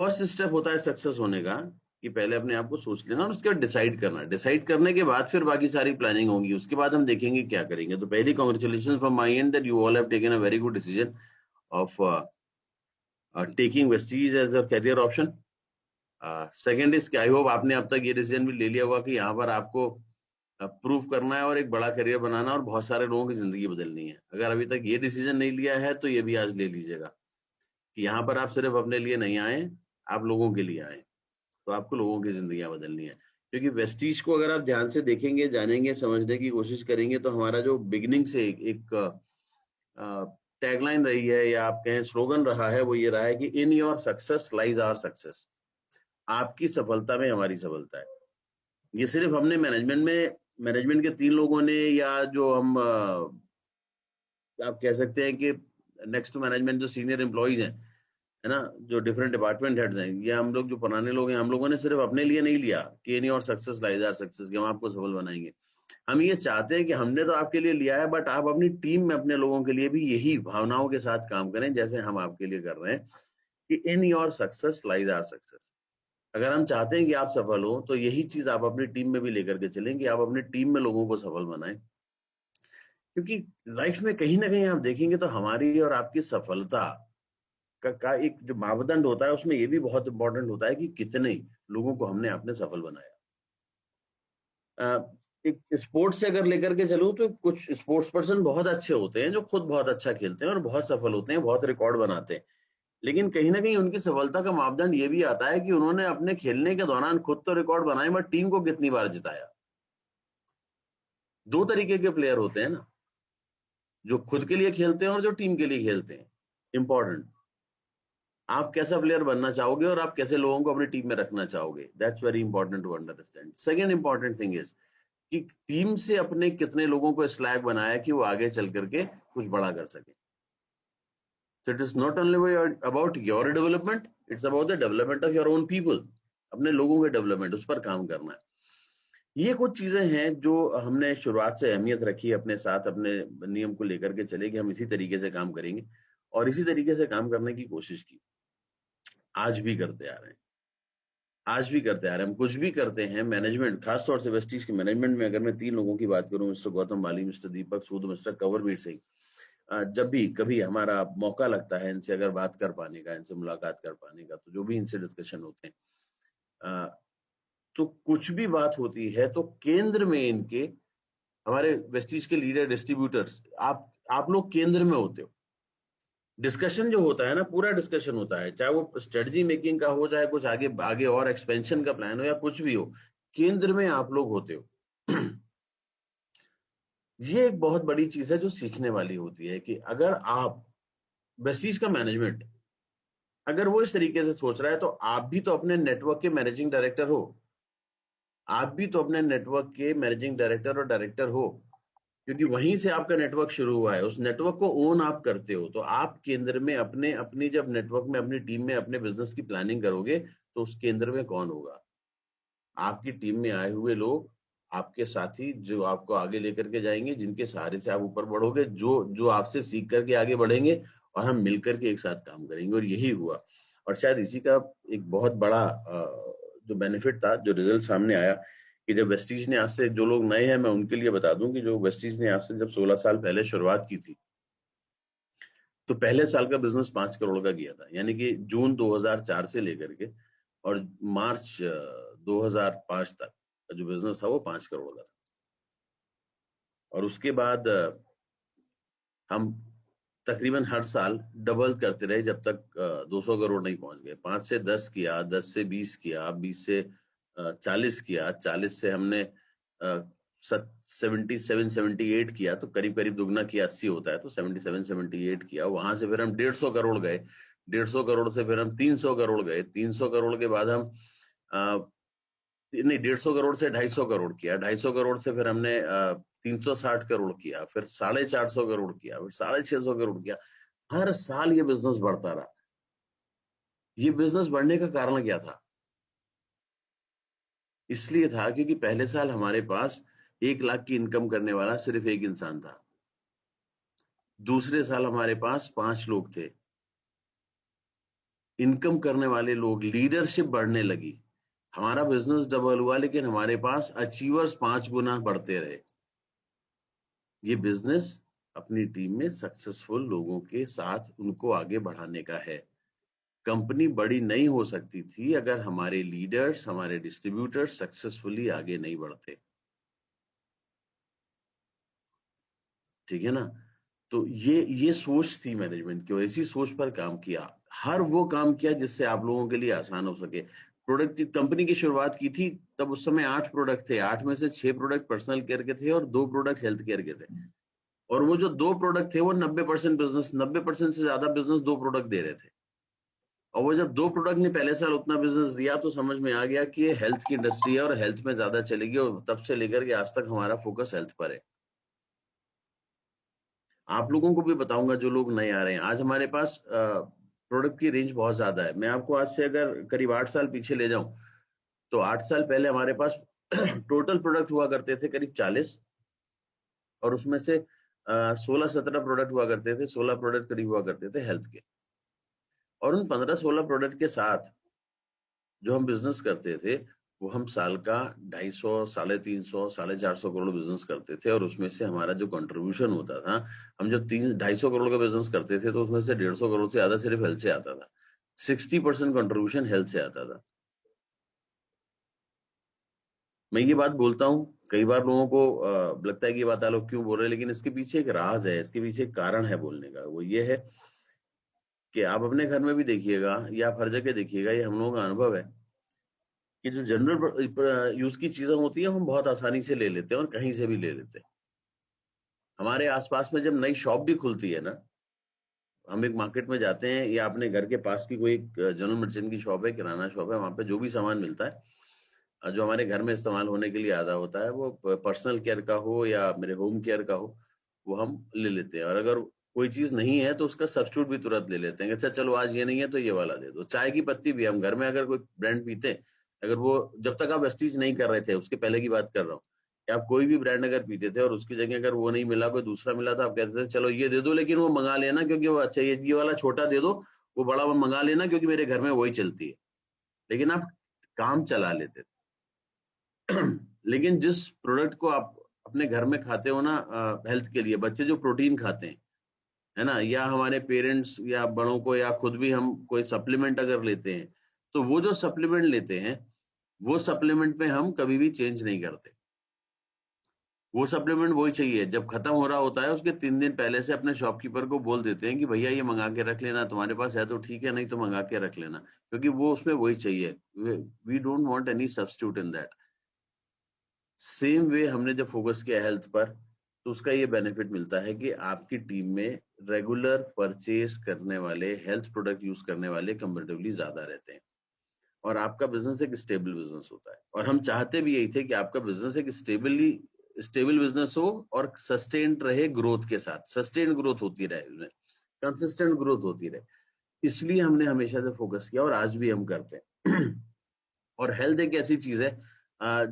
First step होता है success होने का कि पहले अपने आप को सोच लेना और उसके बाद डिसाइड करना। डिसाइड करने के बाद फिर बाकी सारी प्लानिंग होगी, उसके बाद हम देखेंगे क्या करेंगे। तो पहली congratulation from my end that you all have taken a very good decision of taking Vestige as a career option. Second is I hope आपने अब तक ये डिसीजन भी ले लिया होगा कि यहाँ पर आपको प्रूव करना है और एक बड़ा करियर बनाना और बहुत सारे लोगों की जिंदगी बदलनी है। अगर अभी तक ये डिसीजन नहीं लिया है तो ये भी आज ले लीजिएगा कि यहाँ पर आप सिर्फ अपने लिए नहीं आए, आप लोगों के लिए आए। तो आपको लोगों की जिंदगियां बदलनी है, क्योंकि वेस्टीज को अगर आप ध्यान से देखेंगे, जानेंगे, समझने की कोशिश करेंगे तो हमारा जो बिगिनिंग से एक टैगलाइन रही है या आप कहें स्लोगन रहा है, वो ये रहा है कि in your success lies our success. आपकी सफलता में हमारी सफलता है। ये सिर्फ हमने मैनेजमेंट के 3 लोगों ने या जो हम आप कह सकते हैं कि नेक्स्ट टू मैनेजमेंट जो सीनियर एम्प्लॉइज हैं, है ना, जो डिफरेंट डिपार्टमेंट हेड्स हैं, या हम लोग जो पुराने लोग हैं, हम लोगों ने सिर्फ अपने लिए नहीं लिया कि एनी और सक्सेस लाइज आवर सक्सेस कि हम आपको सफल बनाएंगे। हम ये चाहते हैं कि हमने तो आपके लिए लिया है, बट आप अपनी टीम में अपने लोगों के लिए भी यही भावनाओं के साथ काम करें जैसे हम आपके लिए कर रहे हैं कि in your success lies our success. अगर हम चाहते हैं कि आप सफल हो तो यही चीज आप अपनी टीम में भी लेकर के चलें कि आप अपनी टीम में लोगों को सफल बनाएं। क्योंकि लाइफ में कहीं ना कहीं आप देखेंगे तो हमारी और आपकी सफलता का एक जो मापदंड होता है उसमें ये भी बहुत इंपॉर्टेंट होता है कि कितने लोगों को हमने आपने सफल बनाया। एक स्पोर्ट्स से अगर लेकर के चलूं तो कुछ स्पोर्ट्स पर्सन बहुत अच्छे होते हैं जो खुद बहुत अच्छा खेलते हैं और बहुत सफल होते हैं, बहुत रिकॉर्ड बनाते हैं। लेकिन कहीं ना कहीं उनकी सफलता का मापदंड ये भी आता है कि उन्होंने अपने खेलने के दौरान खुद तो रिकॉर्ड बनाए, बट टीम को कितनी बार जिताया। 2 तरीके के प्लेयर होते हैं ना, जो खुद के लिए खेलते हैं और जो टीम के लिए खेलते हैं। इंपॉर्टेंट, आप कैसा प्लेयर बनना चाहोगे और आप कैसे लोगों को अपनी टीम में रखना चाहोगे, that's very important to understand. Second important thing is कि टीम से अपने कितने लोगों को इस लायक बनाया कि वो आगे चल करके कुछ बड़ा कर सके। So it is not only about your development, it's about the development of your own people. अपने लोगों के डेवलपमेंट, उस पर काम करना है। ये कुछ चीजें हैं जो हमने शुरुआत से अहमियत रखी, अपने साथ अपने नियम को लेकर के चले कि हम इसी तरीके से काम करेंगे और इसी तरीके से काम करने की कोशिश की। आज भी करते आ रहे हैं, आज भी करते आ रहे हैं। हम कुछ भी करते हैं, मैनेजमेंट खासतौर से वेस्टीज के मैनेजमेंट में अगर मैं 3 लोगों की बात करूं, मिस्टर गौतम बाली, मिस्टर दीपक सूद, मिस्टर कंवरवीर सिंह, जब भी कभी हमारा मौका लगता है इनसे अगर बात कर पाने का, इनसे मुलाकात कर पाने का, तो जो भी इनसे डिस्कशन होते हैं, तो कुछ भी बात होती है तो केंद्र में इनके, हमारे वेस्टीज के लीडर डिस्ट्रीब्यूटर्स, आप लोग केंद्र में होते हो। डिस्कशन जो होता है ना, पूरा डिस्कशन होता है, चाहे वो स्ट्रेटजी मेकिंग का हो, चाहे कुछ आगे आगे और एक्सपेंशन का प्लान हो या कुछ भी हो, केंद्र में आप लोग होते हो। ये एक बहुत बड़ी चीज है जो सीखने वाली होती है कि अगर आप वेस्टीज का मैनेजमेंट अगर वो इस तरीके से सोच रहा है तो आप भी तो अपने नेटवर्क के मैनेजिंग डायरेक्टर हो, आप भी तो अपने नेटवर्क के मैनेजिंग डायरेक्टर और डायरेक्टर हो, क्योंकि वहीं से आपका नेटवर्क शुरू हुआ है। उस नेटवर्क को ओन आप करते हो, तो आप केंद्र में अपने अपनी जब नेटवर्क में अपनी टीम में अपने बिजनेस की प्लानिंग करोगे तो उस केंद्र में कौन होगा? आपकी टीम में आए हुए लोग, आपके साथी जो आपको आगे लेकर के जाएंगे, जिनके सहारे से आप ऊपर बढ़ोगे, जो जो आपसे सीख करके आगे बढ़ेंगे और हम मिलकर के एक साथ काम करेंगे। और यही हुआ, और शायद इसी का एक बहुत बड़ा जो बेनिफिट था, जो रिजल्ट सामने आया कि जब वेस्टीज ने, आज से जो लोग नए हैं मैं उनके लिए बता दूं कि जो वेस्टीज ने आज से जब 16 साल पहले शुरुआत की थी, तो पहले साल का बिजनेस 5 करोड़ का किया था। यानी कि जून 2004 से लेकर के और मार्च 2005 तक का जो बिजनेस था वो 5 करोड़ का था। और उसके बाद हम तकरीबन हर साल डबल करते रहे जब तक 200 करोड़ नहीं पहुंच गए। 5 से 10 किया, 10 से 20 किया, 20 से 40 किया, 40 से हमने 77-78 किया, तो करीब करीब दुगना किया, 80 होता है तो 77-78 किया। वहां से फिर हम 150 करोड़ गए, 150 करोड़ से फिर हम 300 करोड़ गए, 300 करोड़ के बाद हम नहीं, 150 करोड़ से 250 करोड़ किया, 250 करोड़ से फिर हमने 360 करोड़ किया, फिर 450 करोड़ किया, फिर 650 करोड़ किया। हर साल ये बिजनेस बढ़ता रहा। ये बिजनेस बढ़ने का कारण क्या था? इसलिए था क्योंकि पहले साल हमारे पास 1 लाख की इनकम करने वाला सिर्फ एक इंसान था, दूसरे साल हमारे पास 5 लोग थे, इनकम करने वाले लोग, लीडरशिप बढ़ने लगी, हमारा बिजनेस डबल हुआ, लेकिन हमारे पास अचीवर्स 5 गुना बढ़ते रहे। ये बिजनेस अपनी टीम में सक्सेसफुल लोगों के साथ उनको आगे बढ़ाने का है। कंपनी बड़ी नहीं हो सकती थी अगर हमारे लीडर्स, हमारे डिस्ट्रीब्यूटर्स सक्सेसफुली आगे नहीं बढ़ते। ठीक है ना? तो ये सोच थी मैनेजमेंट की, और इसी सोच पर काम किया। हर वो काम किया जिससे आप लोगों के लिए आसान हो सके। प्रोडक्ट कंपनी की शुरुआत की थी तब उस समय 8 प्रोडक्ट थे, 8 में से 6 प्रोडक्ट पर्सनल केयर के थे और 2 प्रोडक्ट हेल्थ केयर के थे। और वो जो 2 प्रोडक्ट थे वो 90% बिजनेस, 90% से ज्यादा बिजनेस 2 प्रोडक्ट दे रहे थे। और वो जब 2 प्रोडक्ट ने पहले साल उतना बिजनेस दिया तो समझ में आ गया कि ये हेल्थ की इंडस्ट्री है और हेल्थ में ज्यादा चलेगी, और तब से लेकर के आज तक हमारा फोकस हेल्थ पर है। आप लोगों को भी बताऊंगा जो लोग नए आ रहे हैं। आज हमारे पास प्रोडक्ट की रेंज बहुत ज्यादा है। मैं आपको आज से अगर करीब 8 साल पीछे ले जाऊं तो 8 साल पहले हमारे पास टोटल प्रोडक्ट हुआ करते थे करीब 40, और उसमें से 16-17 प्रोडक्ट हुआ करते थे, 16 प्रोडक्ट करीब हुआ करते थे हेल्थ के। और उन 15-16 प्रोडक्ट के साथ जो हम बिजनेस करते थे वो हम साल का 250, 350, 450 करोड़ बिजनेस करते थे। और उसमें से हमारा जो कंट्रीब्यूशन होता था, हम जब 250 करोड़ का बिजनेस करते थे तो उसमें से 150 करोड़ से ज्यादा सिर्फ हेल्थ से आता था। 60% कंट्रीब्यूशन हेल्थ से आता था। मैं ये बात बोलता हूँ, कई बार लोगों को लगता है कि ये बात आप लोग क्यों बोल रहे हैं, लेकिन इसके पीछे एक राज है, इसके पीछे एक कारण है बोलने का। वो ये है कि आप अपने घर में भी देखिएगा या आप हर जगह देखिएगा, ये हम लोगों का अनुभव है कि जो जनरल यूज की चीजें होती है हम बहुत आसानी से ले लेते हैं और कहीं से भी ले लेते हैं। हमारे आसपास में जब नई शॉप भी खुलती है ना, हम एक मार्केट में जाते हैं या अपने घर के पास की कोई एक जनरल मर्चेंट की शॉप है, किराना शॉप है, वहां पे जो भी सामान मिलता है जो हमारे घर में इस्तेमाल होने के लिए आधा होता है, वो पर्सनल केयर का हो या मेरे होम केयर का हो, वो हम ले लेते हैं। और अगर कोई चीज नहीं है तो उसका सब्स्टिट्यूट भी तुरंत ले लेते हैं। अच्छा चलो आज ये नहीं है तो ये वाला दे दो। चाय की पत्ती भी हम घर में अगर कोई ब्रांड पीते हैं, अगर वो, जब तक आप वेस्टीज नहीं कर रहे थे उसके पहले की बात कर रहा हूँ, कि आप कोई भी ब्रांड अगर पीते थे और उसकी जगह अगर वो नहीं मिला, कोई दूसरा मिला, तो आप कहते थे चलो ये दे दो, लेकिन वो मंगा लेना क्योंकि वो अच्छा, ये वाला छोटा दे दो, वो बड़ा वो मंगा लेना क्योंकि मेरे घर में वही चलती है। लेकिन आप काम चला लेते थे। लेकिन जिस प्रोडक्ट को आप अपने घर में खाते हो ना, हेल्थ के लिए, बच्चे जो प्रोटीन खाते हैं, है ना, या हमारे पेरेंट्स या बड़ों को, या खुद भी हम कोई सप्लीमेंट अगर लेते हैं, तो वो जो सप्लीमेंट लेते हैं वो सप्लीमेंट में हम कभी भी चेंज नहीं करते। वो सप्लीमेंट वही चाहिए। जब खत्म हो रहा होता है उसके 3 दिन पहले से अपने शॉपकीपर को बोल देते हैं कि भैया ये मंगा के रख लेना, तुम्हारे पास है तो ठीक है, नहीं तो मंगा के रख लेना, क्योंकि वो उसमें वही चाहिए। We don't want any substitute in that. Same way हमने जब फोकस किया हेल्थ पर, तो उसका ये बेनिफिट मिलता है कि आपकी टीम में रेगुलर परचेज करने वाले, हेल्थ प्रोडक्ट यूज करने वाले कंपेरेटिवली ज्यादा रहते हैं, और आपका बिजनेस एक स्टेबल बिजनेस होता है। और हम चाहते भी यही थे कि आपका बिजनेस एक स्टेबल बिजनेस हो और सस्टेन्ड रहे ग्रोथ के साथ, सस्टेन्ड ग्रोथ होती रहे, कंसिस्टेंट ग्रोथ होती रहे। इसलिए हमने हमेशा से फोकस किया और आज भी हम करते हैं। और हेल्थ एक ऐसी चीज है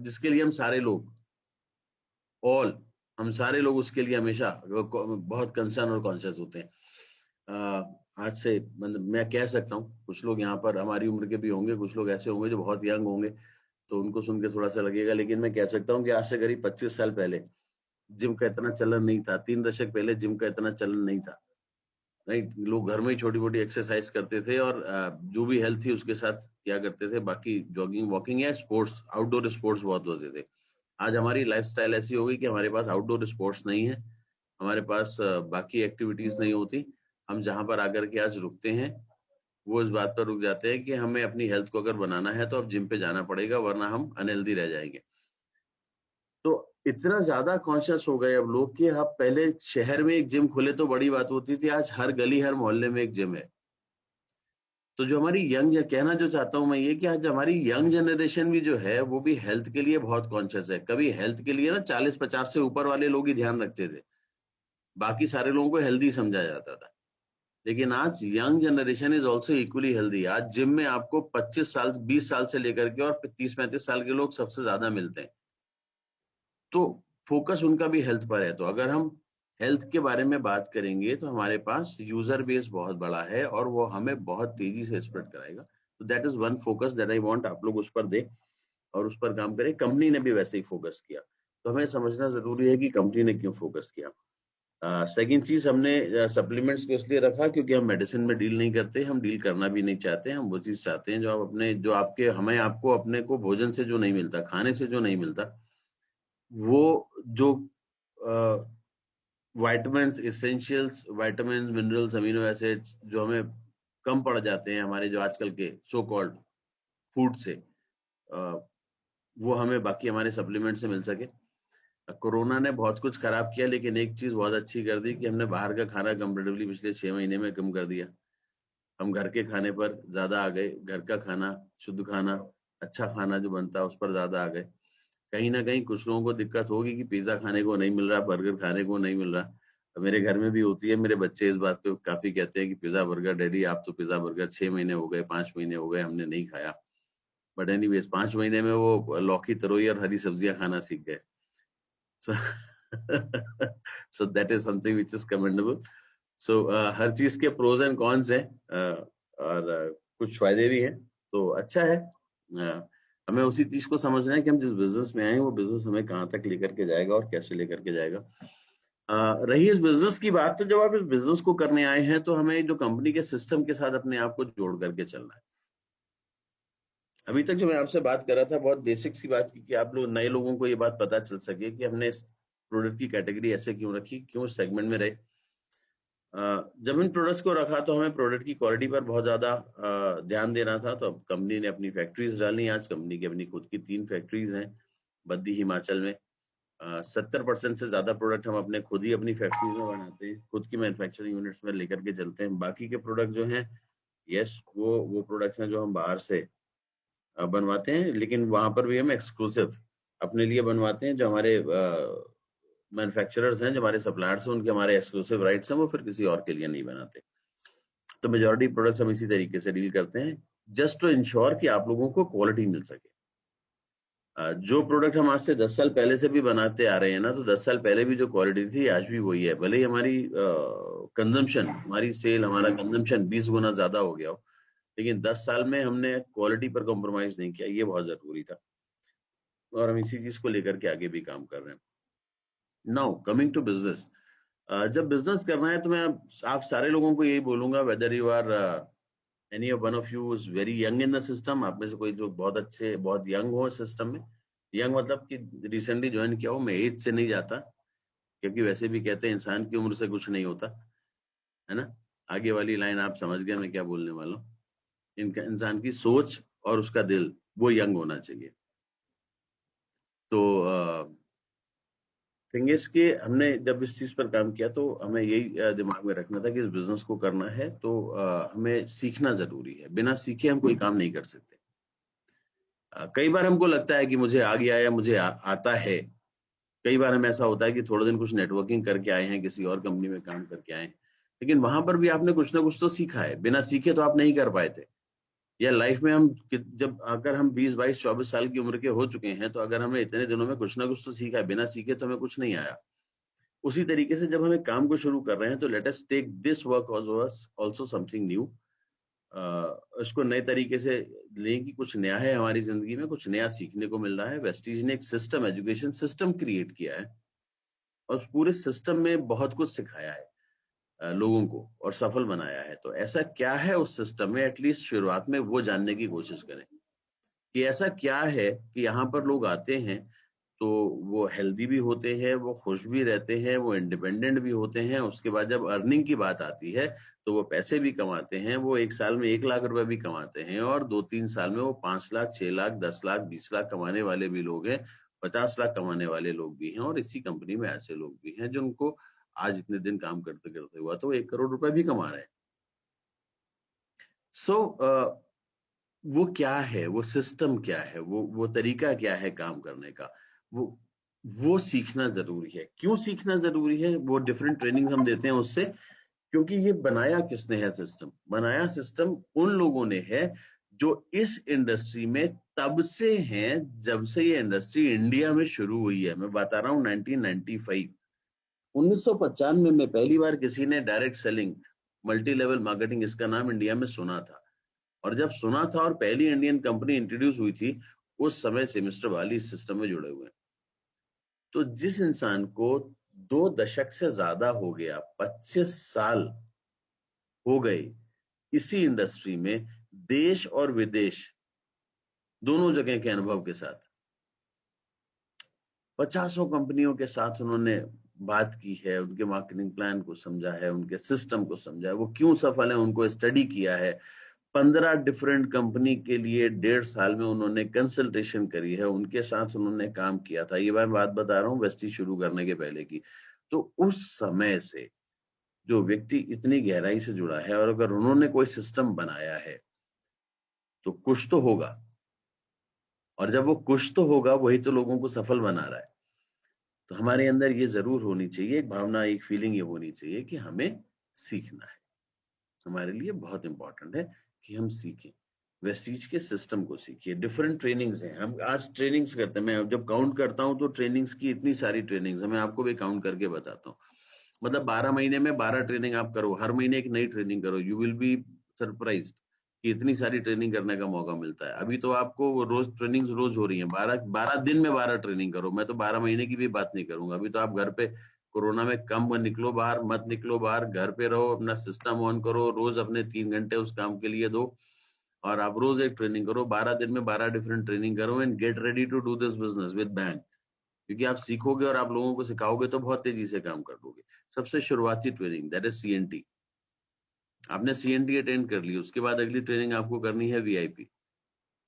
जिसके लिए हम सारे लोग, ऑल, हम सारे लोग उसके लिए हमेशा बहुत कंसर्न और कॉन्शियस होते हैं। आज से मतलब मैं कह सकता हूँ, कुछ लोग यहाँ पर हमारी उम्र के भी होंगे, कुछ लोग ऐसे होंगे जो बहुत यंग होंगे, तो उनको सुन के थोड़ा सा लगेगा, लेकिन मैं कह सकता हूँ कि आज से करीब 25 साल पहले जिम का इतना चलन नहीं था। 3 दशक पहले जिम का इतना चलन नहीं था। राइट, लोग घर में ही छोटी मोटी एक्सरसाइज करते थे और जो भी हेल्थ थी उसके साथ क्या करते थे, बाकी जॉगिंग वॉकिंग या स्पोर्ट्स, आउटडोर स्पोर्ट्स बहुत होते थे। आज हमारी लाइफस्टाइल ऐसी हो गई कि हमारे पास आउटडोर स्पोर्ट्स नहीं है, हमारे पास बाकी एक्टिविटीज नहीं होती। हम जहां पर आकर के आज रुकते हैं वो इस बात पर रुक जाते हैं कि हमें अपनी हेल्थ को अगर बनाना है तो अब जिम पे जाना पड़ेगा, वरना हम अनहेल्दी रह जाएंगे। तो इतना ज्यादा कॉन्शियस हो गए अब लोग कि आप, पहले शहर में एक जिम खुले तो बड़ी बात होती थी, आज हर गली हर मोहल्ले में एक जिम है। तो जो हमारी यंग, कहना जो चाहता हूं मैं ये कि आज हमारी यंग जनरेशन भी जो है वो भी हेल्थ के लिए बहुत कॉन्शियस है। कभी हेल्थ के लिए ना 40-50 से ऊपर वाले लोग ही ध्यान रखते थे, बाकी सारे लोगों को हेल्दी समझा जाता था। लेकिन आज young generation is also equally healthy. आज जिम में आपको 25 साल 20 साल से लेकर के और 30-35 साल के लोग सबसे ज्यादा मिलते हैं। तो फोकस उनका भी हेल्थ पर है। तो अगर हम हेल्थ के बारे में बात करेंगे तो हमारे पास यूजर बेस बहुत बड़ा है और वो हमें बहुत तेजी से स्प्रेड कराएगा। तो that is one focus that I want आप लोग उस पर दें और उस पर काम करें। कंपनी ने भी वैसे ही फोकस किया, तो हमें समझना जरूरी है कि कंपनी ने क्यों फोकस किया। सेकंड चीज, हमने सप्लीमेंट्स को इसलिए रखा क्योंकि हम मेडिसिन में डील नहीं करते, हम डील करना भी नहीं चाहते। हम वो चीज चाहते हैं जो आप अपने, जो आपके, हमें आपको अपने को भोजन से जो नहीं मिलता, खाने से जो नहीं मिलता, वो जो vitamins, essentials, vitamins, minerals, amino acids जो हमें कम पड़ जाते हैं हमारे जो आजकल के सो कॉल्ड फूड से, वो हमें बाकी हमारे सप्लीमेंट से मिल सके। कोरोना ने बहुत कुछ खराब किया, लेकिन एक चीज बहुत अच्छी कर दी कि हमने बाहर का खाना कंपेरेटिवली पिछले 6 महीने में कम कर दिया। हम घर के खाने पर ज्यादा आ गए, घर का खाना, शुद्ध खाना, अच्छा खाना जो बनता है उस पर ज्यादा आ गए। कहीं ना कहीं कुछ लोगों को दिक्कत होगी कि पिज्जा खाने को नहीं मिल रहा, बर्गर खाने को नहीं मिल रहा। मेरे घर में भी होती है, मेरे बच्चे इस बात पे काफी कहते हैं कि पिज्जा बर्गर, डैडी आप तो पिज्जा बर्गर 6 महीने हो गए, 5 महीने हो गए हमने नहीं खाया। बट एनीवेज 5 महीने में वो लौकी, तरोई और हरी सब्जियां खाना सीख गए। So, so that is something which is commendable. So हर चीज के प्रोज एंड कॉन्स हैं, और कुछ फायदे भी हैं, तो अच्छा है। हमें उसी चीज को समझना है कि हम जिस बिजनेस में आए हैं वो बिजनेस हमें कहाँ तक लेकर के जाएगा और कैसे लेकर के जाएगा। रही इस बिजनेस की बात, तो जब आप इस बिजनेस को करने आए हैं तो हमें जो कंपनी के सिस्टम के साथ अपने आप को जोड़ करके चलना है। अभी तक जो मैं आपसे बात कर रहा था, बहुत बेसिक सी बात की कि आप लोग, नए लोगों को ये बात पता चल सके कि हमने इस प्रोडक्ट की कैटेगरी ऐसे क्यों रखी, क्यों इस सेगमेंट में रहे। जब इन प्रोडक्ट्स को रखा तो हमें प्रोडक्ट की क्वालिटी पर बहुत ज्यादा ध्यान देना था। तो अब कंपनी ने अपनी फैक्ट्रीज डाली। आज कंपनी की अपनी खुद की 3 फैक्ट्रीज हैं बद्दी, हिमाचल में। 70% से ज्यादा प्रोडक्ट हम अपने खुद ही अपनी फैक्ट्रीज में बनाते हैं, खुद की मैन्युफैक्चरिंग यूनिट्स में लेकर के चलते हैं। बाकी के प्रोडक्ट जो हैं, यस, वो प्रोडक्ट्स हैं जो हम बाहर से बनवाते हैं, लेकिन वहां पर भी हम एक्सक्लूसिव अपने लिए बनवाते हैं। जो हमारे मैन्युफैक्चरर्स हैं, जो हमारे सप्लायर्स हैं, उनके हमारे एक्सक्लूसिव राइट्स हैं, वो फिर किसी और के लिए नहीं बनाते। तो मेजॉरिटी प्रोडक्ट्स हम इसी तरीके से डील करते हैं, जस्ट टू इंश्योर कि आप लोगों को क्वालिटी मिल सके। जो प्रोडक्ट हम आज से 10 साल पहले से भी बनाते आ रहे हैं ना, तो 10 साल पहले भी जो क्वालिटी थी आज भी वही है। भले ही हमारी कंजम्पशन, हमारी सेल, हमारा कंजम्पशन 20 गुना ज्यादा हो गया हो, लेकिन 10 साल में हमने क्वालिटी पर कॉम्प्रोमाइज नहीं किया। ये बहुत जरूरी था और हम इसी चीज को लेकर के आगे भी काम कर रहे हैं। नाउ कमिंग टू बिजनेस, जब बिजनेस करना है तो मैं आप सारे लोगों को यही बोलूंगा, whether you are any one of you is very young in the system, आप में से कोई जो बहुत अच्छे, बहुत यंग हो सिस्टम में, यंग मतलब कि रिसेंटली ज्वाइन किया हो, मैं एज से नहीं जाता, क्योंकि वैसे भी कहते हैं इंसान की उम्र से कुछ नहीं होता, है ना। आगे वाली लाइन आप समझ गए मैं क्या बोलने वाला हूँ। इनका, इंसान की सोच और उसका दिल वो यंग होना चाहिए। तो थिंग्स के हमने जब इस चीज पर काम किया तो हमें यही दिमाग में रखना था कि इस बिजनेस को करना है तो हमें सीखना जरूरी है। बिना सीखे हम कोई काम नहीं कर सकते। कई बार हमको लगता है कि मुझे आ गया या मुझे आता है। कई बार हमें ऐसा होता है कि थोड़े दिन कुछ नेटवर्किंग करके आए हैं, किसी और कंपनी में काम करके आए हैं, लेकिन वहां पर भी आपने कुछ ना कुछ तो सीखा है। बिना सीखे तो आप नहीं कर पाए थे। या लाइफ में हम जब, अगर हम 20, 22, 24 साल की उम्र के हो चुके हैं, तो अगर हमने इतने दिनों में कुछ ना कुछ तो सीखा है। बिना सीखे तो हमें कुछ नहीं आया। उसी तरीके से जब हमें काम को शुरू कर रहे हैं तो let us take this work also something new. इसको नए तरीके से लें कि कुछ नया है हमारी जिंदगी में, कुछ नया सीखने को मिल रहा है। वेस्टीज ने एक सिस्टम, एजुकेशन सिस्टम क्रिएट किया है और उस पूरे सिस्टम में बहुत कुछ सिखाया है लोगों को और सफल बनाया है। तो ऐसा क्या है उस सिस्टम में, एटलीस्ट शुरुआत में वो जानने की कोशिश करें कि ऐसा क्या है कि यहाँ पर लोग आते हैं तो वो हेल्दी भी होते हैं, वो खुश भी रहते हैं, वो इंडिपेंडेंट भी होते हैं। उसके बाद जब अर्निंग की बात आती है तो वो पैसे भी कमाते हैं। वो एक साल में 1 लाख रुपए भी कमाते हैं और 2-3 साल में वो 5 लाख, 6 लाख, 10 लाख, 20 लाख कमाने वाले भी लोग हैं, 50 लाख कमाने वाले लोग भी हैं। और इसी कंपनी में ऐसे लोग भी हैं जिनको आज इतने दिन काम करते करते हुआ तो 1 करोड़ रुपए भी कमा रहे हैं। सो वो क्या है, वो सिस्टम क्या है, वो तरीका क्या है काम करने का, वो वो सीखना जरूरी है। क्यों सीखना जरूरी है? वो डिफरेंट ट्रेनिंग हम देते हैं उससे, क्योंकि ये बनाया किसने है सिस्टम? बनाया सिस्टम उन लोगों ने है जो इस इंडस्ट्री में तब से हैं जब से ये इंडस्ट्री इंडिया में शुरू हुई है। मैं बता रहा हूँ 1995। 1995 में पहली बार किसी ने direct selling, multi level marketing, इसका नाम इंडिया में सुना था। और जब सुना था और पहली इंडियन कंपनी इंट्रोड्यूस हुई थी, उस समय से मिस्टर वाली इस सिस्टम में जुड़े हुए हैं। तो जिस इंसान को 2 दशक से ज्यादा हो गया, 25 साल हो गए इसी इंडस्ट्री में, देश और विदेश दोनों जगह के अनुभव के साथ, 50 कंपनियों के साथ उन्होंने बात की है, उनके मार्केटिंग प्लान को समझा है, उनके सिस्टम को समझा है, वो क्यों सफल है उनको स्टडी किया है। 15 डिफरेंट कंपनी के लिए 1.5 साल में उन्होंने कंसल्टेशन करी है, उनके साथ उन्होंने काम किया था। ये मैं बात बता रहा हूँ वेस्टी शुरू करने के पहले की। तो उस समय से जो व्यक्ति इतनी गहराई से जुड़ा है, और अगर उन्होंने कोई सिस्टम बनाया है तो कुछ तो होगा, और जब वो कुछ तो होगा वही तो लोगों को सफल बना रहा है। तो हमारे अंदर ये जरूर होनी चाहिए, एक भावना, एक फीलिंग ये होनी चाहिए कि हमें सीखना है। हमारे लिए बहुत इंपॉर्टेंट है कि हम सीखें, वेस्टीज के सिस्टम को सीखिए। डिफरेंट ट्रेनिंग्स हैं, हम आज ट्रेनिंग्स करते हैं। मैं जब काउंट करता हूं तो ट्रेनिंग्स की इतनी सारी ट्रेनिंग्स है, मैं आपको भी काउंट करके बताता हूँ। मतलब 12 महीने में 12 ट्रेनिंग आप करो, हर महीने एक नई ट्रेनिंग करो, यू विल बी सरप्राइज्ड कि इतनी सारी ट्रेनिंग करने का मौका मिलता है। अभी तो आपको रोज ट्रेनिंग्स रोज हो रही है, 12 दिन में 12 ट्रेनिंग करो। मैं तो 12 महीने की भी बात नहीं करूंगा। अभी तो आप घर पे कोरोना में कम निकलो बाहर, मत निकलो बाहर, घर पे रहो, अपना सिस्टम ऑन करो, रोज अपने 3 घंटे उस काम के लिए दो, और आप रोज एक ट्रेनिंग करो। 12 दिन में 12 डिफरेंट ट्रेनिंग करो, and get ready to do this business with bang. क्योंकि आप सीखोगे और आप लोगों को सिखाओगे तो बहुत तेजी से काम कर लोगे। सबसे शुरुआती ट्रेनिंग दैट इज सीएनटी। आपने सीएनटी अटेंड कर ली, उसके बाद अगली ट्रेनिंग आपको करनी है वीआईपी।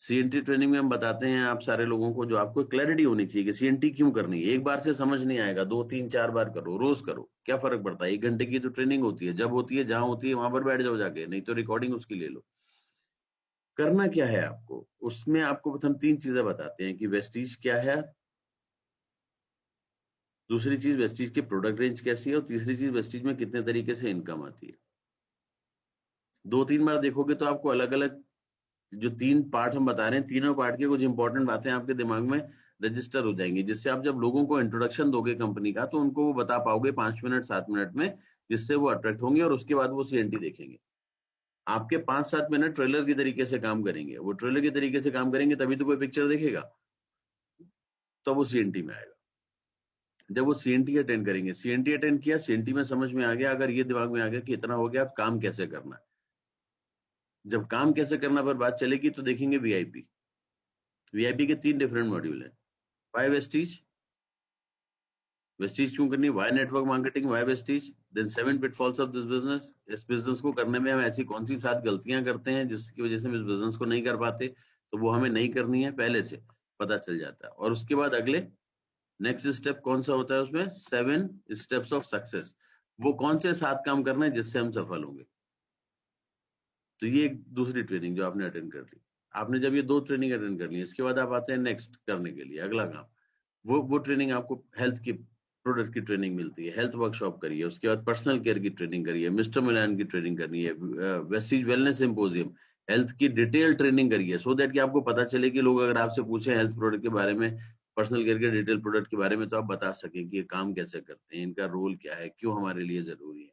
सीएनटी ट्रेनिंग में हम बताते हैं आप सारे लोगों को, जो आपको क्लैरिटी होनी चाहिए कि सीएनटी क्यों करनी है। एक बार से समझ नहीं आएगा, 2 3 4 बार करो, रोज करो, क्या फर्क पड़ता है। 1 घंटे की तो ट्रेनिंग होती है, जब होती है जहां होती है वहां पर बैठ जाओ जाके, नहीं तो रिकॉर्डिंग उसकी ले लो। करना क्या है आपको, उसमें आपको हम 3 चीजें बताते हैं कि वेस्टीज क्या है, दूसरी चीज वेस्टीज की प्रोडक्ट रेंज कैसी है, और तीसरी चीज वेस्टीज में कितने तरीके से इनकम आती है। 2-3 बार देखोगे तो आपको अलग अलग जो 3 पार्ट हम बता रहे हैं, तीनों पार्ट की कुछ इंपॉर्टेंट बातें आपके दिमाग में रजिस्टर हो जाएंगी, जिससे आप जब लोगों को इंट्रोडक्शन दोगे कंपनी का, तो उनको वो बता पाओगे 5 मिनट 7 मिनट में, जिससे वो अट्रैक्ट होंगे, और उसके बाद वो सीएनटी देखेंगे। आपके 5-7 मिनट ट्रेलर की तरीके से काम करेंगे, वो ट्रेलर की तरीके से काम करेंगे तभी तो कोई पिक्चर देखेगा, तो वो सीएनटी में आएगा। जब वो सीएनटी अटेंड करेंगे, सीएनटी अटेंड किया, सीएनटी में समझ में आ गया, अगर ये दिमाग में आ गया कि इतना हो गया, अब काम कैसे करना है। जब काम कैसे करना पर बात चलेगी तो देखेंगे वीआईपी। वीआईपी के 3 डिफरेंट मॉड्यूल हैं। वाई वेस्टीज, वेस्टीज क्यों करनी, why network marketing, why Vestige, then 7 pitfalls of this business. इस बिजनेस को करने में हम ऐसी कौन सी 7 गलतियां करते हैं जिसकी वजह से हम इस बिजनेस को नहीं कर पाते, तो वो हमें नहीं करनी है, पहले से पता चल जाता है। और उसके बाद अगले नेक्स्ट स्टेप कौन सा होता है उसमें, 7 स्टेप्स ऑफ सक्सेस। वो कौन से 7 काम करने हैं जिससे हम सफल होंगे। तो ये एक दूसरी ट्रेनिंग जो आपने अटेंड कर ली। आपने जब ये 2 ट्रेनिंग अटेंड कर ली, इसके बाद आप आते हैं नेक्स्ट करने के लिए, अगला काम। वो ट्रेनिंग आपको हेल्थ की प्रोडक्ट की ट्रेनिंग मिलती है, हेल्थ वर्कशॉप करिए। उसके बाद पर्सनल केयर की ट्रेनिंग करिए, मिस्टर मिलान की ट्रेनिंग करनी है, वेस्टीज वेलनेस सिंपोजियम, हेल्थ की डिटेल ट्रेनिंग करिए, सो दैट कि आपको पता चले कि लोग अगर आपसे पूछे हेल्थ प्रोडक्ट के बारे में, पर्सनल केयर के डिटेल प्रोडक्ट के बारे में, तो आप बता सकें कि ये काम कैसे करते हैं, इनका रोल क्या है, क्यों हमारे लिए जरूरी है।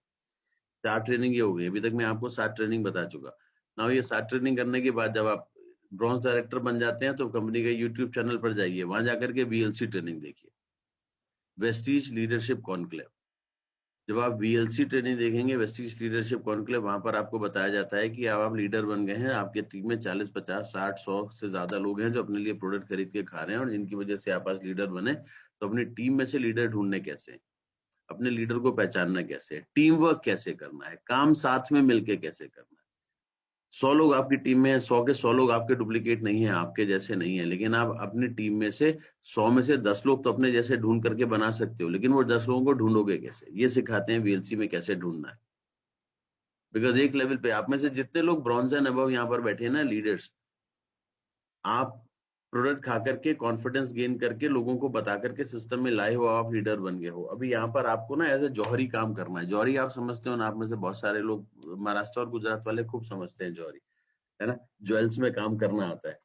7 ट्रेनिंग ये हो गई। अभी तक मैं आपको 7 ट्रेनिंग बता चुका। नाउ ये 7 ट्रेनिंग करने के बाद जब आप ब्रॉन्ज डायरेक्टर बन जाते हैं, तो कंपनी के यूट्यूब चैनल पर जाइए, वहां जाकर के वीएलसी ट्रेनिंग देखिए, वेस्टीज लीडरशिप कॉन्क्लेव। जब आप वीएलसी ट्रेनिंग देखेंगे, वेस्टीज लीडरशिप कॉन्क्लेव, वहां पर आपको बताया जाता है कि अब आप लीडर बन गए हैं, आपके टीम में 40 50 60 100 से ज्यादा लोग हैं जो अपने लिए प्रोडक्ट खरीद के खा रहे हैं, और जिनकी वजह से आप आज लीडर बने। तो अपनी टीम में से लीडर ढूंढने कैसे हैं, अपने लीडर को पहचानना कैसे है, टीम वर्क कैसे करना है, काम साथ में मिलके कैसे करना है। 100 लोग आपकी टीम में है, 100 के 100 लोग आपके डुप्लीकेट नहीं है, आपके जैसे नहीं है, लेकिन आप अपनी टीम में से 100 में से 10 लोग तो अपने जैसे ढूंढ करके बना सकते हो, लेकिन वो 10 लोगों को ढूंढोगे कैसे, ये सिखाते हैं वीएलसी में कैसे ढूंढना है। बिकॉज एक लेवल पे आप में से जितने लोग ब्रॉन्ज एंड अबव यहाँ पर बैठे हैं ना लीडर्स, आप प्रोडक्ट खा करके कॉन्फिडेंस गेन करके लोगों को बता करके सिस्टम में लाए हो, आप लीडर बन गए हो। अभी यहाँ पर आपको ना ऐसे जौहरी काम करना है। जौहरी आप समझते हो ना, आप में से बहुत सारे लोग महाराष्ट्र और गुजरात वाले खूब समझते हैं जौहरी, है ना, ज्वेल्स में काम करना आता है।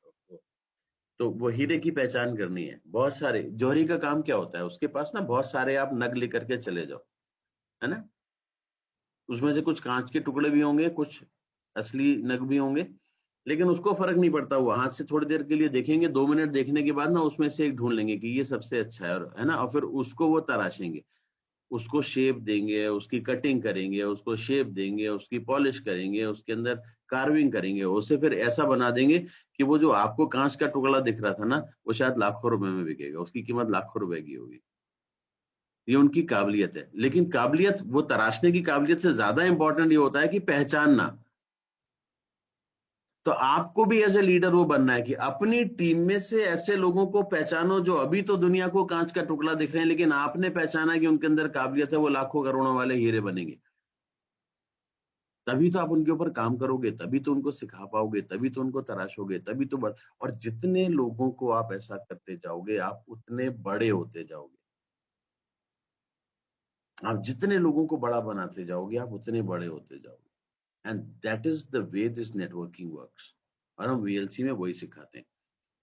तो वो हीरे की पहचान करनी है। बहुत सारे जौहरी का काम क्या होता है, उसके पास ना बहुत सारे आप नग लेकर के चले जाओ, है ना। उसमें से कुछ कांच के टुकड़े भी होंगे, कुछ असली नग भी होंगे, लेकिन उसको फर्क नहीं पड़ता। वो हाथ से थोड़ी देर के लिए देखेंगे, 2 मिनट देखने के बाद ना उसमें से एक ढूंढ लेंगे कि ये सबसे अच्छा है, और है ना, और फिर उसको वो तराशेंगे, उसको शेप देंगे, उसकी कटिंग करेंगे, उसको शेप देंगे, उसकी पॉलिश करेंगे, उसके अंदर कार्विंग करेंगे, उसे फिर ऐसा बना देंगे कि वो जो आपको कांच का टुकड़ा दिख रहा था ना, वो शायद लाखों रुपए में बिकेगा, उसकी कीमत लाखों रुपए की होगी। ये उनकी काबिलियत है। लेकिन काबिलियत, वो तराशने की काबिलियत से ज्यादा इंपॉर्टेंट ये होता है कि पहचानना। तो आपको भी एज ए लीडर वो बनना है कि अपनी टीम में से ऐसे लोगों को पहचानो जो अभी तो दुनिया को कांच का टुकड़ा दिख रहे हैं, लेकिन आपने पहचाना कि उनके अंदर काबिलियत है, वो लाखों करोड़ों वाले हीरे बनेंगे। तभी तो आप उनके ऊपर काम करोगे, तभी तो उनको सिखा पाओगे, तभी तो उनको तराशोगे, तभी तो और जितने लोगों को आप ऐसा करते जाओगे, आप उतने बड़े होते जाओगे। आप जितने लोगों को बड़ा बनाते जाओगे, आप उतने बड़े होते जाओगे। And that is the way this networking works. और हम वीएलसी में वही सिखाते हैं।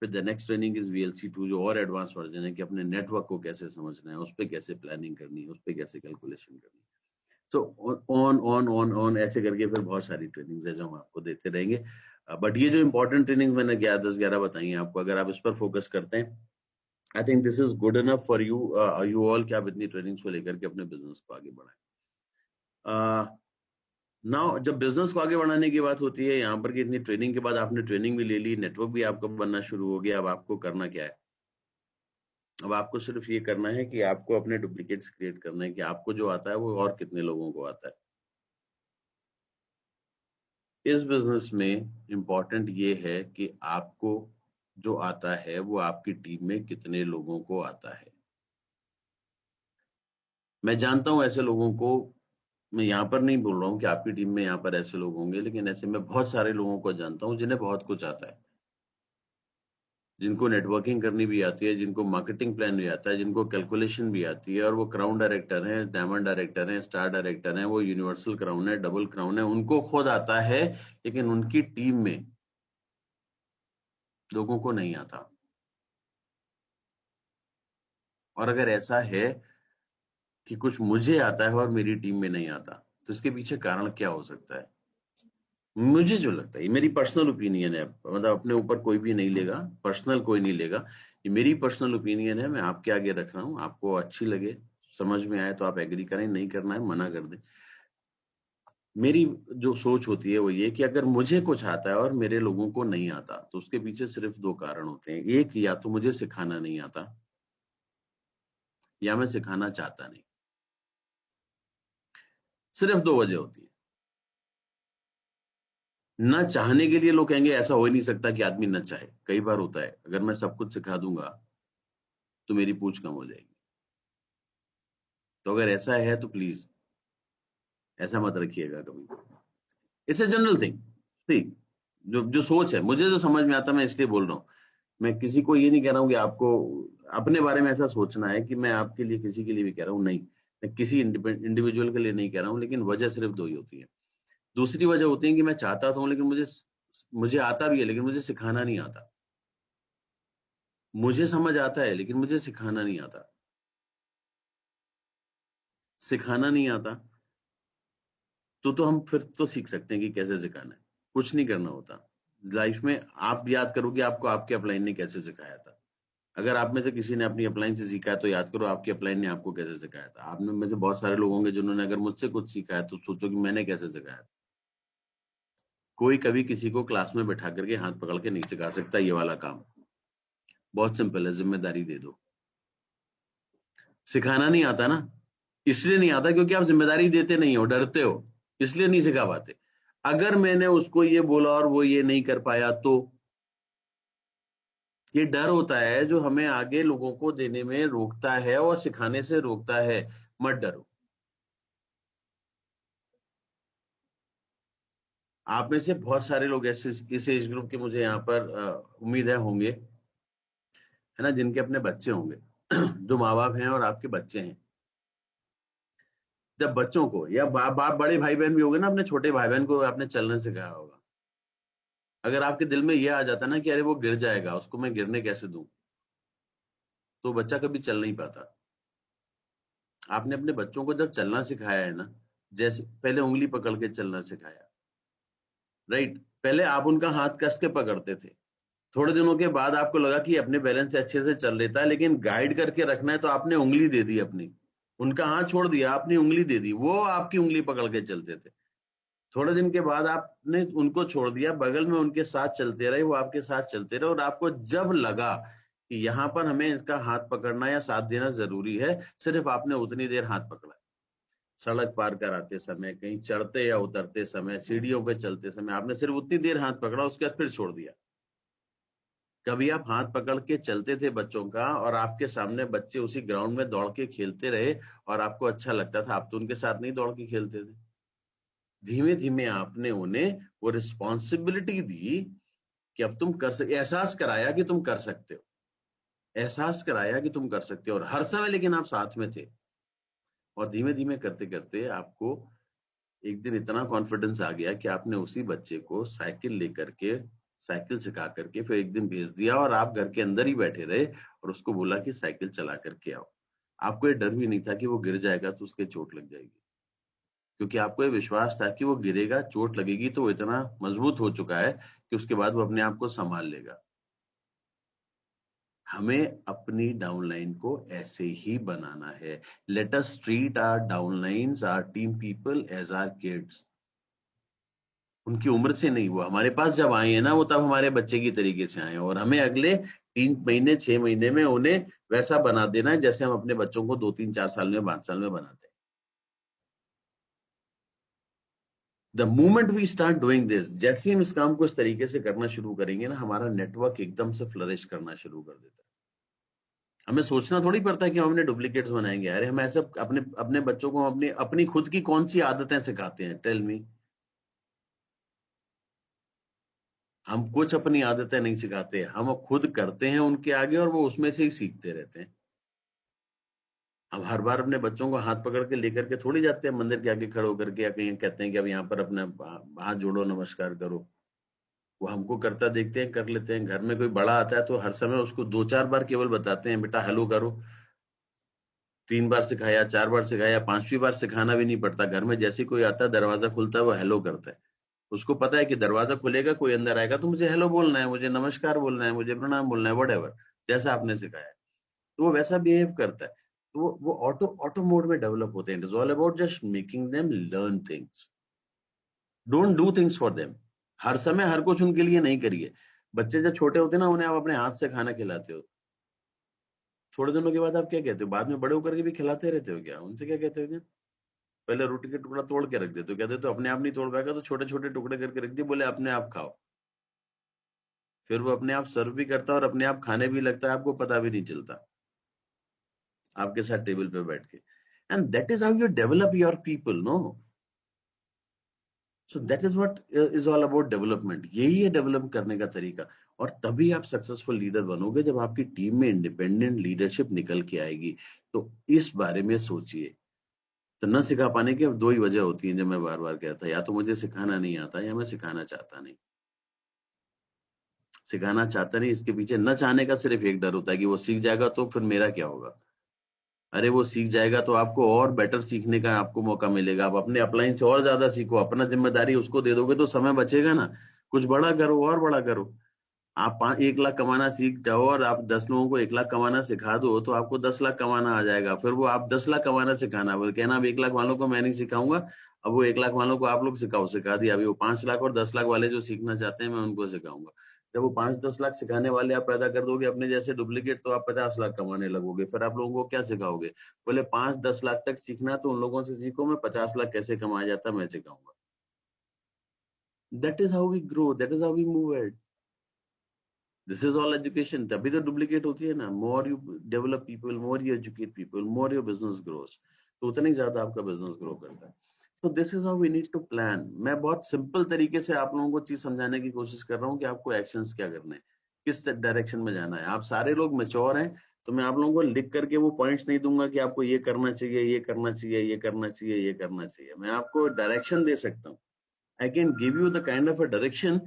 फिर the next training is VLC 2, जो और एडवांस वर्जन है कि अपने नेटवर्क को कैसे समझना है, उस पर कैसे प्लानिंग करनी है, उस पर कैसे कैलकुलेशन करनी है। तो ऑन ऑन ऑन ऑन ऐसे करके फिर बहुत सारी ट्रेनिंग्स है जो हम आपको देते रहेंगे। बट ये जो इंपॉर्टेंट ट्रेनिंग मैंने 10-11 बताई हैं आपको, अगर आप इस पर फोकस करते हैं, I think this is good enough for you, you all, कि आप इतनी ट्रेनिंग्स को लेकर के अपने बिजनेस को आगे बढ़ाएं। नाउ जब बिजनेस को आगे बढ़ाने की बात होती है, यहाँ पर कि इतनी ट्रेनिंग के बाद आपने ट्रेनिंग भी ले ली, नेटवर्क भी आपका बनना शुरू हो गया, अब आपको करना क्या है? अब आपको सिर्फ ये करना है कि आपको अपने डुप्लीकेट्स क्रिएट करना है कि आपको जो आता है वो और कितने लोगों को आता है। इस बिजनेस में इंपॉर्टेंट ये है कि आपको जो आता है वो आपकी टीम में कितने लोगों को आता है। मैं जानता हूं ऐसे लोगों को, मैं यहाँ पर नहीं बोल रहा हूँ कि आपकी टीम में यहाँ पर ऐसे लोग होंगे, लेकिन ऐसे मैं बहुत सारे लोगों को जानता हूँ जिन्हें बहुत कुछ आता है, जिनको नेटवर्किंग करनी भी आती है, जिनको मार्केटिंग प्लान भी आता है, जिनको कैलकुलेशन भी आती है, और वो क्राउन डायरेक्टर हैं, डायमंड डायरेक्टर हैं, स्टार डायरेक्टर हैं, वो यूनिवर्सल क्राउन है, डबल क्राउन है, उनको खुद आता है, लेकिन उनकी टीम में लोगों को नहीं आता। और अगर ऐसा है कि कुछ मुझे आता है और मेरी टीम में नहीं आता, तो इसके पीछे कारण क्या हो सकता है? मुझे जो लगता है, ये मेरी पर्सनल ओपिनियन है, मतलब अपने ऊपर कोई भी नहीं लेगा, पर्सनल कोई नहीं लेगा, ये मेरी पर्सनल ओपिनियन है, मैं आपके आगे रख रहा हूँ, आपको अच्छी लगे, समझ में आए तो आप एग्री करें, नहीं करना है मना कर दें। मेरी जो सोच होती है वो ये कि अगर मुझे कुछ आता है और मेरे लोगों को नहीं आता, तो उसके पीछे सिर्फ 2 कारण होते हैं। एक, या तो मुझे सिखाना नहीं आता, या मैं सिखाना चाहता नहीं। सिर्फ 2 वजह होती है। न चाहने के लिए लोग कहेंगे ऐसा हो ही नहीं सकता कि आदमी न चाहे, कई बार होता है, अगर मैं सब कुछ सिखा दूंगा तो मेरी पूछ कम हो जाएगी। तो अगर ऐसा है तो प्लीज ऐसा मत रखिएगा कभी। It's a general thing. ठीक, जो सोच है, मुझे जो समझ में आता है, मैं इसलिए बोल रहा हूँ। मैं किसी को ये नहीं कह रहा हूँ कि आपको अपने बारे में ऐसा सोचना है कि मैं आपके लिए किसी के लिए भी कह रहा हूँ, नहीं। मैं किसी इंडिविजुअल के लिए नहीं कह रहा हूँ, लेकिन वजह सिर्फ 2 ही होती है। दूसरी वजह होती है कि मैं चाहता तो हूँ, लेकिन मुझे मुझे आता भी है, लेकिन मुझे सिखाना नहीं आता। मुझे समझ आता है, लेकिन मुझे सिखाना नहीं आता। सिखाना नहीं आता तो हम फिर तो सीख सकते हैं कि कैसे सिखाना है। कुछ नहीं करना होता लाइफ में। आप याद करो कि आपको आपके अपलाइन ने कैसे सिखाया था। अगर आप में से किसी ने अपनी अपलाइन से सीखा है, तो याद करो आपके अपलाइन ने आपको कैसे सिखाया था। आप में से बहुत सारे लोग होंगे जिन्होंने अगर मुझसे कुछ सीखा है, तो सोचो कि मैंने कैसे सिखाया था। कोई कभी किसी को क्लास में बैठा करके हाथ पकड़ के नहीं सिखा सकता ये वाला काम। बहुत सिंपल है, जिम्मेदारी दे दो। सिखाना नहीं आता ना, इसलिए नहीं आता क्योंकि आप जिम्मेदारी देते नहीं हो, डरते हो, इसलिए नहीं सिखा पाते। अगर मैंने उसको ये बोला और वो ये नहीं कर पाया, तो ये डर होता है जो हमें आगे लोगों को देने में रोकता है और सिखाने से रोकता है। मत डरो। आप में से बहुत सारे लोग ऐसे इस एज ग्रुप के, मुझे यहाँ पर उम्मीद है होंगे, है ना, जिनके अपने बच्चे होंगे जो माँ बाप हैं और आपके बच्चे हैं। जब बच्चों को या बड़े भाई बहन भी होंगे ना, अपने छोटे भाई बहन को आपने चलना सिखाया होगा। अगर आपके दिल में ये आ जाता ना कि अरे वो गिर जाएगा, उसको मैं गिरने कैसे दूं, तो बच्चा कभी चल नहीं पाता। आपने अपने बच्चों को जब चलना सिखाया है ना, जैसे पहले उंगली पकड़ के चलना सिखाया, राइट, पहले आप उनका हाथ कस के पकड़ते थे, थोड़े दिनों के बाद आपको लगा कि अपने बैलेंस से अच्छे से चल लेता है, लेकिन गाइड करके रखना है तो आपने उंगली दे दी अपनी, उनका हाथ छोड़ दिया, आपने उंगली दे दी, वो आपकी उंगली पकड़ के चलते थे। थोड़े दिन के बाद आपने उनको छोड़ दिया, बगल में उनके साथ चलते रहे, वो आपके साथ चलते रहे, और आपको जब लगा कि यहाँ पर हमें इसका हाथ पकड़ना या साथ देना जरूरी है, सिर्फ आपने उतनी देर हाथ पकड़ा। सड़क पार कराते समय, कहीं चढ़ते या उतरते समय, सीढ़ियों पे चलते समय, आपने सिर्फ उतनी देर हाथ पकड़ा, उसके बाद फिर छोड़ दिया। कभी आप हाथ पकड़ के चलते थे बच्चों का, और आपके सामने बच्चे उसी ग्राउंड में दौड़ के खेलते रहे और आपको अच्छा लगता था, आप तो उनके साथ नहीं दौड़ के खेलते थे। धीमे धीमे आपने उन्हें वो रिस्पॉन्सिबिलिटी दी कि अब तुम कर सकते, एहसास कराया कि तुम कर सकते हो, एहसास कराया कि तुम कर सकते हो, और हर समय लेकिन आप साथ में थे। और धीमे धीमे करते करते आपको एक दिन इतना कॉन्फिडेंस आ गया कि आपने उसी बच्चे को साइकिल लेकर के, साइकिल सिखा करके फिर एक दिन भेज दिया, और आप घर के अंदर ही बैठे रहे और उसको बोला कि साइकिल चला करके आओ। आपको ये डर भी नहीं था कि वो गिर जाएगा तो उसके चोट लग जाएगी, क्योंकि आपको ये विश्वास था कि वो गिरेगा, चोट लगेगी, तो वो इतना मजबूत हो चुका है कि उसके बाद वो अपने आप को संभाल लेगा। हमें अपनी डाउनलाइन को ऐसे ही बनाना है। Let us treat our downlines, our team people as our kids. उनकी उम्र से नहीं, वो हमारे पास जब आए हैं ना, वो तब हमारे बच्चे की तरीके से आए हैं, और हमें अगले 3 महीने 6 महीने में उन्हें वैसा बना देना है जैसे हम अपने बच्चों को 2 3 4 साल में 5 साल में बनाते हैं। The moment we start doing this, जैसे ही हम इस काम को इस तरीके से करना शुरू करेंगे ना, हमारा नेटवर्क एकदम से फ्लरिश करना शुरू कर देता है। हमें सोचना थोड़ी पड़ता है कि हम अपने डुप्लीकेट्स बनाएंगे। अरे हम ऐसे अपने अपने बच्चों को अपनी अपनी खुद की कौन सी आदतें सिखाते हैं, टेल मी। हम कुछ अपनी आदतें नहीं सिखाते, हम खुद करते हैं उनके आगे, और वो उसमें से ही सीखते रहते हैं। हम हर बार अपने बच्चों को हाथ पकड़ के लेकर के थोड़ी जाते हैं मंदिर के आगे खड़े होकर के, या कहीं कहते हैं कि अब यहाँ पर अपना हाथ जोड़ो, नमस्कार करो। वो हमको करता देखते हैं, कर लेते हैं। घर में कोई बड़ा आता है तो हर समय उसको 2 4 बार केवल बताते हैं, बेटा हेलो करो। 3 बार सिखाया, 4 बार सिखाया, 5वीं बार सिखाना भी नहीं पड़ता। घर में जैसे कोई आता है, दरवाजा खुलता है, वो हेलो करता है। उसको पता है कि दरवाजा खुलेगा, कोई अंदर आएगा तो मुझे हेलो बोलना है, मुझे नमस्कार बोलना है, मुझे प्रणाम बोलना है, वट जैसा आपने सिखाया है। तो वो वैसा बिहेव करता है। तो वो ऑटो ऑटो मोड में डेवलप होते हैं। It is all about just making them learn things, don't do things for them. हर समय हर कुछ उनके लिए नहीं करिए। बच्चे जब छोटे होते हैं ना, उन्हें आप अपने हाथ से खाना खिलाते हो, थोड़े दिनों के बाद आप क्या कहते हो? बाद में बड़े होकर के भी खिलाते रहते हो क्या? उनसे क्या कहते हो क्या? पहले रोटी का टुकड़ा तोड़ के रख देते हो, कहते तो अपने आप नहीं तोड़ पाएगा, तो छोटे छोटे टुकड़े करके रख दिए, बोले अपने आप खाओ। फिर वो अपने आप सर्व भी करता है और अपने आप खाने भी लगता है, आपको पता भी नहीं चलता, आपके साथ टेबल पे बैठ के। And that is how you develop your people, no? So that is what is all about development. यही है डेवलप करने का तरीका। और तभी आप सक्सेसफुल लीडर बनोगे, जब आपकी टीम में इंडिपेंडेंट लीडरशिप निकल के आएगी। तो इस बारे में सोचिए। तो न सिखा पाने की अब 2 ही वजह होती हैं, जो मैं बार बार कहता, या तो मुझे सिखाना नहीं आता, या मैं सिखाना चाहता नहीं। सिखाना चाहता नहीं, इसके पीछे न चाहने का सिर्फ एक डर होता है कि वो सीख जाएगा तो फिर मेरा क्या होगा। अरे वो सीख जाएगा तो आपको और बेटर सीखने का आपको मौका मिलेगा, आप अपने अपलाइन से और ज्यादा सीखो, अपना जिम्मेदारी उसको दे दोगे तो समय बचेगा ना। कुछ बड़ा करो और बड़ा करो। आप 1 लाख कमाना सीख जाओ और आप 10 लोगों को 1 लाख कमाना सिखा दो, तो आपको 10 लाख कमाना आ जाएगा। फिर वो आप 10 लाख कमाना सिखाना, वो कहना अब 1 लाख वालों को मैं नहीं सिखाऊंगा, अब वो 1 लाख वालों को आप लोग सिखाओ, सिखा दिया। अभी वो 5 लाख और 10 लाख वाले जो सीखना चाहते हैं, मैं उनको सिखाऊंगा। जब वो 5 10 लाख सिखाने वाले आप पैदा कर दोगे अपने जैसे डुप्लीकेट, तो आप 50 लाख कमाने लगोगे। फिर आप लोगों को क्या सिखाओगे? बोले 5 10 लाख तक सीखना तो उन लोगों से सीखो, मैं 50 लाख कैसे कमाया जाता मैं सिखाऊंगा। That is how we grow, that is how we move. This is all education. तभी तो डुप्लीकेट होती है ना। More you develop people, more you educate people, more your business grows, तो उतना ही ज्यादा आपका बिजनेस ग्रो करता है। तो this is how we need to plan. मैं बहुत सिंपल तरीके से आप लोगों को चीज समझाने की कोशिश कर रहा हूँ कि आपको एक्शंस क्या करने हैं, किस डायरेक्शन में जाना है। आप सारे लोग मैच्योर हैं, तो मैं आप लोगों को लिख करके वो पॉइंट्स नहीं दूंगा कि आपको ये करना चाहिए, ये करना चाहिए, ये करना चाहिए, ये करना चाहिए। मैं आपको डायरेक्शन दे सकता हूँ। I can give you the kind of a direction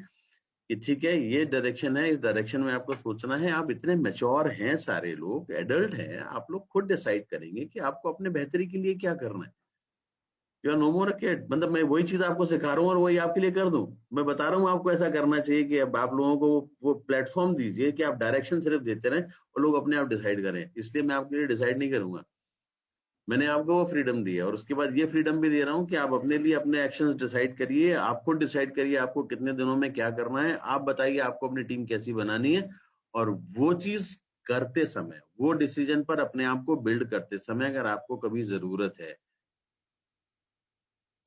कि ठीक है ये डायरेक्शन है, इस डायरेक्शन में आपको सोचना है। आप इतने मैच्योर हैं, सारे लोग एडल्ट हैं, आप लोग खुद डिसाइड करेंगे कि आपको अपने बेहतरी के लिए क्या करना है। You are no more a kid, मतलब मैं वही चीज आपको सिखा रहा हूँ और वही आपके लिए कर दूं। मैं बता रहा हूँ आपको ऐसा करना चाहिए कि अब आप लोगों को वो प्लेटफॉर्म दीजिए कि आप डायरेक्शन सिर्फ देते रहें और लोग अपने आप डिसाइड करें। इसलिए मैं आपके लिए डिसाइड नहीं करूंगा। मैंने आपको वो फ्रीडम दी है और उसके बाद ये फ्रीडम भी दे रहा हूँ कि आप अपने लिए अपने एक्शंस डिसाइड करिए। आप खुद डिसाइड करिए आपको कितने दिनों में क्या करना है। आप बताइए आपको अपनी टीम कैसी बनानी है। और वो चीज करते समय, वो डिसीजन पर अपने आप को बिल्ड करते समय अगर आपको कभी जरूरत है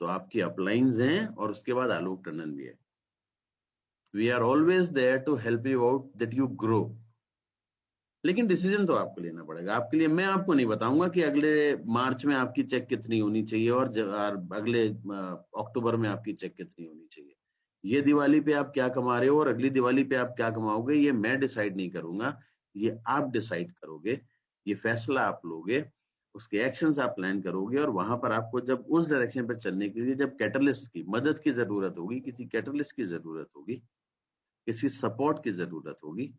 तो आपकी अपलाइंस हैं और उसके बाद आलोक टंडन भी है। We are always there to help you out that you grow. लेकिन डिसीजन तो आपको लेना पड़ेगा। आपके लिए मैं आपको नहीं बताऊंगा कि अगले मार्च में आपकी चेक कितनी होनी चाहिए और अगले अक्टूबर में आपकी चेक कितनी होनी चाहिए। ये दिवाली पे आप क्या कमा रहे हो और अगली दिवाली पे आप क्या कमाओगे, ये मैं डिसाइड नहीं करूंगा। ये आप डिसाइड करोगे। ये फैसला आप लोगे, उसके एक्शंस आप प्लान करोगे और वहां पर आपको जब उस डायरेक्शन पर चलने के लिए जब कैटलिस्ट की मदद की जरूरत होगी, किसी कैटलिस्ट की जरूरत होगी, किसी सपोर्ट की जरूरत होगी,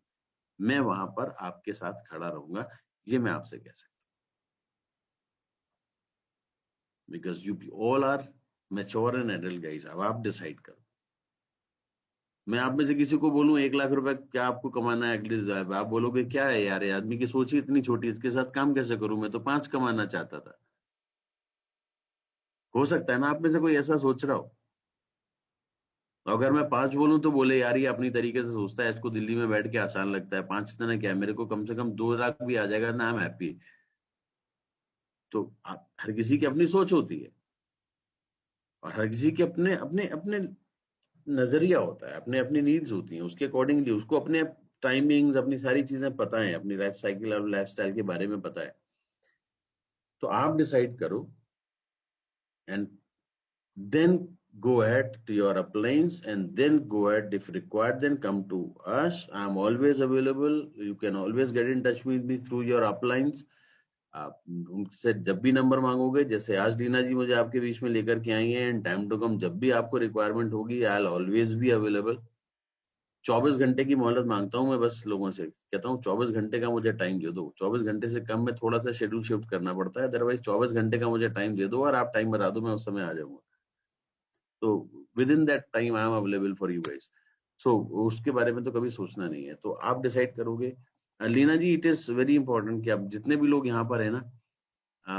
मैं वहां पर आपके साथ खड़ा रहूंगा। ये मैं आपसे कह सकता हूँ, because you all are mature and adult guys. अब आप डिसाइड करो। मैं आप में से किसी को बोलूं 1 लाख रुपए क्या आपको कमाना है अगले साल, आप बोलोगे क्या है यार, ये आदमी की सोच ही इतनी छोटी है, इसके साथ काम कैसे करूं, मैं तो 5 कमाना चाहता था। हो सकता है ना आप में से कोई ऐसा सोच रहा हो। तो अगर मैं 5 बोलूं तो बोले यार ये अपनी तरीके से सोचता है, इसको दिल्ली में बैठ के आसान लगता है, 5 इतना क्या है, मेरे को कम से कम 2 लाख भी आ जाएगा ना, आई एम हैप्पी। तो हर किसी की अपनी सोच होती है और हर किसी के अपने अपने अपने नजरिया होता है, अपने अपनी नीड्स होती हैं, उसके अकॉर्डिंगली उसको अपने टाइमिंग्स, अपनी सारी चीजें पता है, अपनी लाइफ साइकिल और लाइफ स्टाइल के बारे में पता है। तो आप डिसाइड करो and then go ahead to your appliance and then go ahead, if required then come to us. I'm always available. You can always get in touch with me through your appliance. आप उनसे जब भी number मांगोगे, जैसे आज लीना जी मुझे आपके बीच में लेकर के आई हैं, एंड टाइम टू कम जब भी आपको रिक्वायरमेंट होगी, I will always be available. 24 घंटे की मोहलत मांगता हूं मैं बस लोगों से, कहता हूँ 24 घंटे का मुझे टाइम दे दो। 24 घंटे से कम में थोड़ा सा शेड्यूल शिफ्ट करना पड़ता है, अदरवाइज 24 घंटे का मुझे टाइम दे दो और आप टाइम बता दो, मैं उस समय आ जाऊंगा। तो within that time I am available for you guys. So उसके बारे में तो कभी सोचना नहीं है, तो आप डिसाइड करोगे। लीना जी, इट इज वेरी इंपॉर्टेंट कि आप जितने भी लोग यहाँ पर है ना,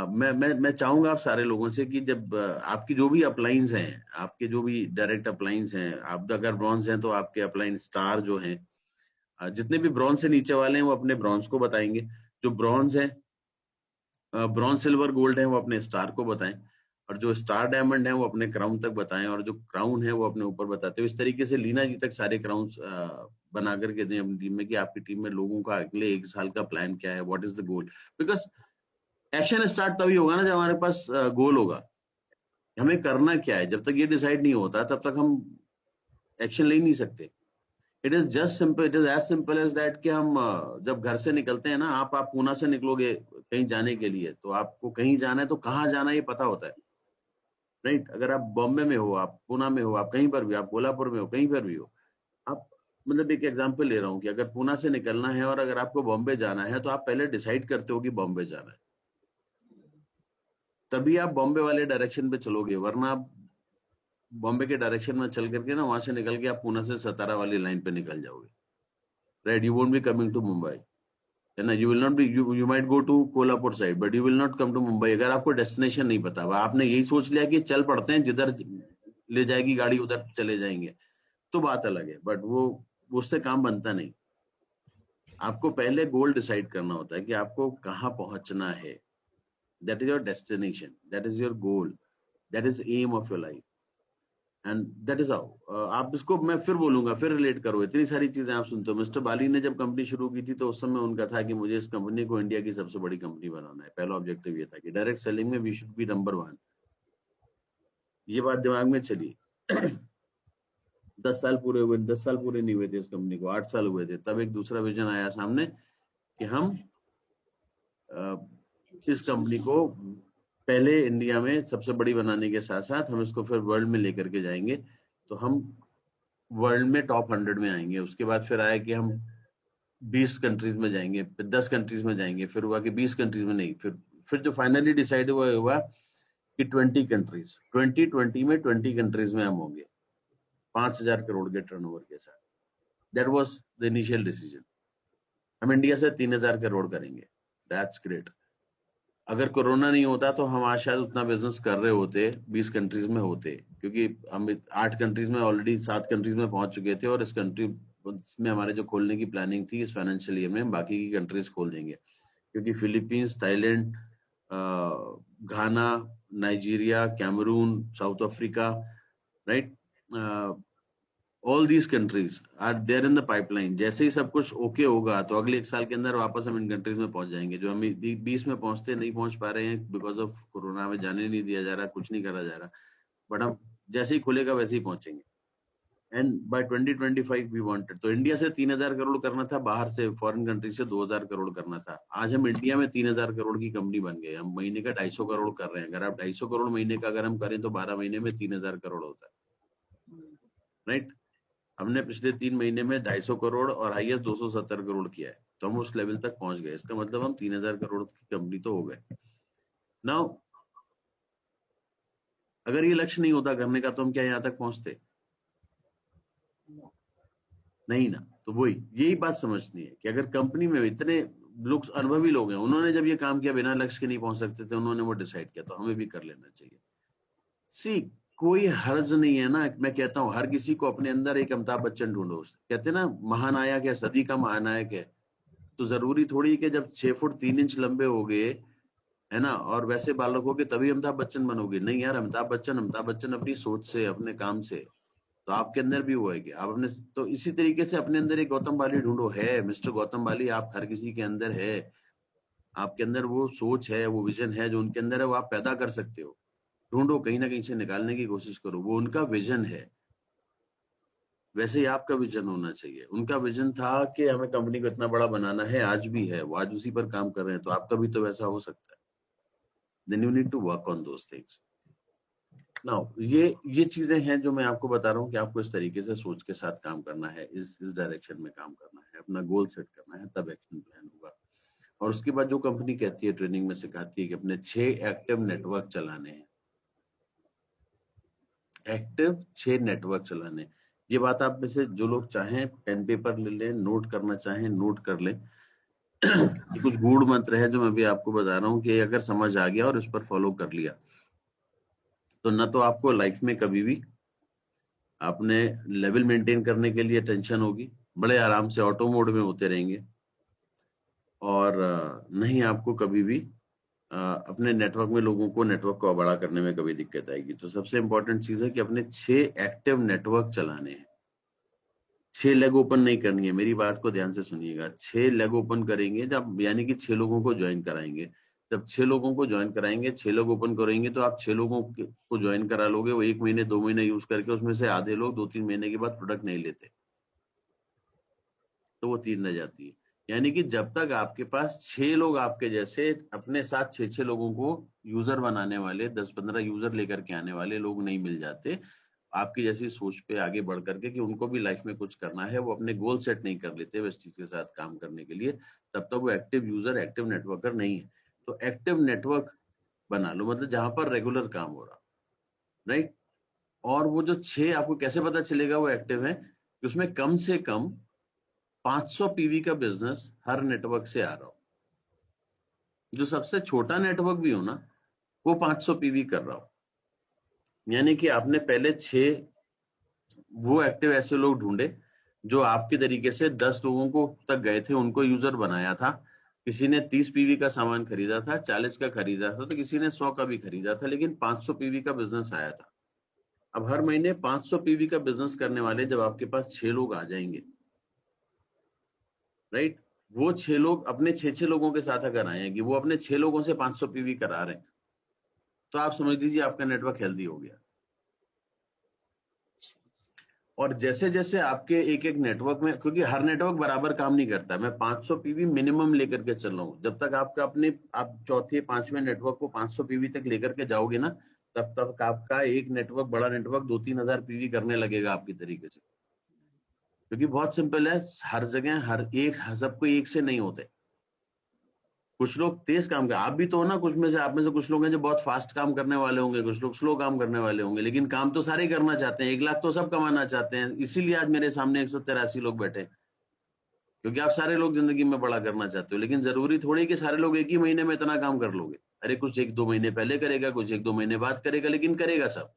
मैं चाहूंगा आप सारे लोगों से कि जब आपकी जो भी अपलाइंस हैं, आपके जो भी डायरेक्ट अपलाइंस हैं, आप अगर ब्रॉन्ज हैं तो आपके अपलाइन स्टार जो हैं, जितने भी ब्रॉन्ज से नीचे वाले हैं वो अपने ब्रॉन्ज को बताएंगे। जो ब्रॉन्ज है, ब्रॉन्ज सिल्वर गोल्ड है, वो अपने स्टार को बताएं। और जो स्टार डायमंड है वो अपने क्राउन तक बताएं, और जो क्राउन है वो अपने ऊपर बताते हो। इस तरीके से लीना जी तक सारे क्राउन बना करके दें अपनी टीम में कि आपकी टीम में लोगों का अगले 1 साल का प्लान क्या है, what is the goal. Because action start तभी होगा ना जब हमारे पास गोल होगा, हमें करना क्या है। जब तक ये डिसाइड नहीं होता तब तक हम एक्शन ले ही नहीं सकते। It is just simple, it is as simple as that कि हम जब घर से निकलते हैं ना, आप पूना से निकलोगे कहीं जाने के लिए, तो आपको कहीं जाना है तो कहाँ जाना है ये पता होता है, राइट। अगर आप बॉम्बे में हो, आप पूना में हो, आप कहीं पर भी, आप कोल्हापुर में हो, कहीं पर भी हो, आप, मतलब एक एग्जांपल ले रहा हूँ कि अगर पूना से निकलना है और अगर आपको बॉम्बे जाना है तो आप पहले डिसाइड करते हो कि बॉम्बे जाना है, तभी आप बॉम्बे वाले डायरेक्शन पे चलोगे, वरना आप बॉम्बे के डायरेक्शन में चल करके ना, वहां से निकल के आप पूना से सतारा वाली लाइन पे निकल जाओगे, right. You won't be coming to Mumbai, है ना। You will not be, you might go to Kolhapur side but you will not come to Mumbai, अगर आपको डेस्टिनेशन नहीं पता। आपने यही सोच लिया कि चल पड़ते हैं, जिधर ले जाएगी गाड़ी उधर चले जाएंगे, तो बात अलग है, बट वो उससे काम बनता नहीं। आपको पहले गोल डिसाइड करना होता है कि आपको कहाँ पहुंचना है। That is your destination, that is your goal, that is aim of your life, and that is how. आप इसको, मैं फिर बोलूंगा, फिर रिलेट करो, इतनी सारी चीजें आप सुनते हो। मिस्टर बाली ने जब कंपनी शुरू की थी तो उस समय उनका था कि मुझे इस कंपनी को इंडिया की सबसे बड़ी कंपनी बनाना है। पहला ऑब्जेक्टिव ये था कि डायरेक्ट सेलिंग में वी शुड बी नंबर 1। ये बात दिमाग में चली। 10 साल पूरे हुए, 10 साल पूरे नहीं हुए थे इस कंपनी को, 8 साल हुए थे, तब एक दूसरा विजन आया सामने कि हम इस कंपनी को पहले इंडिया में सबसे बड़ी बनाने के साथ साथ हम इसको फिर वर्ल्ड में लेकर के जाएंगे। तो हम वर्ल्ड में टॉप 100 में आएंगे। उसके बाद फिर आया कि हम 20 कंट्रीज में जाएंगे, फिर 10 कंट्रीज में जाएंगे, फिर हुआ कि 20 कंट्रीज में नहीं, फिर जो फाइनली डिसाइड हुआ कि 20 कंट्रीज, 2020 में 20 कंट्रीज में हम होंगे 5,000 करोड़ के टर्नओवर के साथ। That was the initial decision. हम इंडिया से 3,000 करोड़ करेंगे। That's great. अगर कोरोना नहीं होता तो हम आज शायद उतना बिजनेस कर रहे होते, 20 कंट्रीज में होते, क्योंकि हम 8 कंट्रीज में ऑलरेडी 7 कंट्रीज में पहुंच चुके थे, और इस कंट्री में हमारे जो खोलने की प्लानिंग थी इस फाइनेंशियल ईयर में बाकी की कंट्रीज खोल देंगे, क्योंकि Philippines, Thailand, Ghana, Nigeria, Cameroon, South Africa, right, all these countries are there in the pipeline. जैसे ही सब कुछ ओके होगा तो अगले 1 साल के अंदर वापस हम इन कंट्रीज में पहुंच जाएंगे। जो हम 20 में नहीं पहुंच पा रहे हैं बिकॉज ऑफ कोरोना, में जाने नहीं दिया जा रहा, कुछ नहीं करा जा रहा, बट हम जैसे ही खुलेगा वैसे ही पहुंचेंगे। एंड बाय 2025 वी वांटेड, तो इंडिया से 3,000 करोड़ करना था, बाहर से फॉरेन कंट्री से 2,000 करोड़ करना था। आज हम इंडिया में 3,000 करोड़ की कंपनी बन गए। हम महीने का 250 करोड़ कर रहे हैं। अगर आप 250 करोड़ महीने का अगर हम करें तो 12 महीने में 3,000 करोड़ होता है, राइट। हमने पिछले 3 महीने में 250 करोड़ और हाईएस्ट 270 करोड़ किया है, तो हम उस लेवल तक पहुंच गए। इसका मतलब हम 3,000 करोड़ की कंपनी तो हो गए। नाउ अगर ये लक्ष्य नहीं होता करने का तो हम क्या यहाँ तक पहुंचते? नहीं ना। तो वही, यही बात समझनी है कि अगर कंपनी में इतने लोग, अनुभवी लोग हैं, उन्होंने जब ये काम किया बिना लक्ष्य के नहीं पहुंच सकते थे, उन्होंने वो डिसाइड किया, तो हमें भी कर लेना चाहिए। सी, कोई हर्ज नहीं है ना। मैं कहता हूं हर किसी को अपने अंदर एक अमिताभ बच्चन ढूंढो। कहते हैं ना महानायक है, सदी का महानायक है। तो जरूरी थोड़ी कि जब 6 फुट 3 इंच लंबे हो गए, है ना, और वैसे बालक हो के तभी अमिताभ बच्चन बनोगे। नहीं यार, अमिताभ बच्चन अपनी सोच से, अपने काम से। तो आपके अंदर भी वो है कि आप अपने, तो इसी तरीके से अपने अंदर एक गौतम बाली ढूंढो। है मिस्टर गौतम बाली, आप हर किसी के अंदर है। आपके अंदर वो सोच है, वो विजन है जो उनके अंदर है, वो आप पैदा कर सकते हो। ढूंढो, कहीं ना कहीं से निकालने की कोशिश करो। वो उनका विजन है, वैसे ही आपका विजन होना चाहिए। उनका विजन था कि हमें कंपनी को इतना बड़ा बनाना है, आज भी है, वो आज उसी पर काम कर रहे हैं, तो आपका भी तो वैसा हो सकता है। Then you need to work on those things. Now ये चीजें हैं जो मैं आपको बता रहा हूँ कि आपको इस तरीके से सोच के साथ काम करना है, इस डायरेक्शन में काम करना है, अपना गोल सेट करना है, तब एक्शन प्लान होगा। और उसके बाद जो कंपनी कहती है, ट्रेनिंग में सिखाती है कि अपने 6 एक्टिव नेटवर्क चलाने हैं। एक्टिव 6 नेटवर्क चलाने। ये बात आप में से जो लोग चाहें पेन पेपर ले लें, नोट करना चाहें नोट कर लें। ये कुछ गूढ़ मंत्र है जो मैं भी आपको बता रहा हूँ कि अगर समझ आ गया और इस पर फॉलो कर लिया तो ना तो आपको लाइफ में कभी भी अपने लेवल मेंटेन करने के लिए टेंशन होगी, बड़े आराम से ऑटो मोड में होते रहेंगे, और नहीं आपको कभी भी अपने नेटवर्क में लोगों को, नेटवर्क को बड़ा करने में कभी दिक्कत आएगी। तो सबसे इंपॉर्टेंट चीज है कि अपने 6 एक्टिव नेटवर्क चलाने हैं। 6 लेग ओपन नहीं करनी है, मेरी बात को ध्यान से सुनिएगा। 6 लेग ओपन करेंगे जब, यानी कि 6 लोगों को ज्वाइन कराएंगे। जब 6 लोगों को ज्वाइन कराएंगे, 6 लोग ओपन करेंगे, तो आप 6 लोगों को ज्वाइन करा लोगे। वो 1 महीने 2 महीने यूज करके उसमें से आधे लोग 2-3 महीने के बाद प्रोडक्ट नहीं लेते, तो वो 3 रह जाती है। यानी कि जब तक आपके पास 6 लोग आपके जैसे अपने साथ 6-6 लोगों को यूजर बनाने वाले, 10-15 यूजर लेकर के आने वाले लोग नहीं मिल जाते आपकी जैसी सोच पे आगे बढ़ करके कि उनको भी लाइफ में कुछ करना है, वो अपने गोल सेट नहीं कर लेते इस चीज के साथ काम करने के लिए, तब तक वो एक्टिव यूजर, एक्टिव नेटवर्कर नहीं है। तो एक्टिव नेटवर्क बना लो, मतलब जहां पर रेगुलर काम हो रहा, राइट। और वो जो 6, आपको कैसे पता चलेगा वो एक्टिव है? उसमें कम से कम 500 पीवी का बिजनेस हर नेटवर्क से आ रहा हो। जो सबसे छोटा नेटवर्क भी हो ना, वो 500 पीवी कर रहा हो। यानी कि आपने पहले 6 वो एक्टिव ऐसे लोग ढूंढे जो आपके तरीके से 10 लोगों को तक गए थे, उनको यूजर बनाया था। किसी ने 30 पीवी का सामान खरीदा था, 40 का खरीदा था, तो किसी ने 100 का भी खरीदा था, लेकिन 500 पीवी का बिजनेस आया था। अब हर महीने 500 पीवी का बिजनेस करने वाले जब आपके पास 6 लोग आ जाएंगे, राइट, वो 6 लोग अपने 6-6 लोगों के साथ अगर आएंगे, वो अपने 6 लोगों से 500 पीवी करा रहे हैं, तो आप समझ लीजिए आपका नेटवर्क हेल्दी हो गया। और जैसे जैसे आपके एक एक नेटवर्क में, क्योंकि हर नेटवर्क बराबर काम नहीं करता, मैं 500 पीवी मिनिमम लेकर के चल रहा हूं। जब तक आपका अपने, आप चौथे 5वें नेटवर्क को 500 पीवी तक लेकर के जाओगे ना, तब तक आपका एक नेटवर्क, बड़ा नेटवर्क 2-3 हजार पीवी करने लगेगा आपकी तरीके से। क्योंकि बहुत सिंपल है, हर जगह हर एक सबको एक से नहीं होते। कुछ लोग तेज काम कर, आप भी तो हो ना, कुछ में से आप में से कुछ लोग हैं जो बहुत फास्ट काम करने वाले होंगे, कुछ लोग स्लो काम करने वाले होंगे, लेकिन काम तो सारे करना चाहते हैं। 1 लाख तो सब कमाना चाहते हैं, इसीलिए आज मेरे सामने 183 लोग बैठे हैं, क्योंकि आप सारे लोग जिंदगी में बड़ा करना चाहते हो। लेकिन जरूरी थोड़ी कि सारे लोग एक ही महीने में इतना काम कर लोगे। अरे कुछ 1-2 महीने पहले करेगा, कुछ 1-2 महीने बाद करेगा, लेकिन करेगा सब।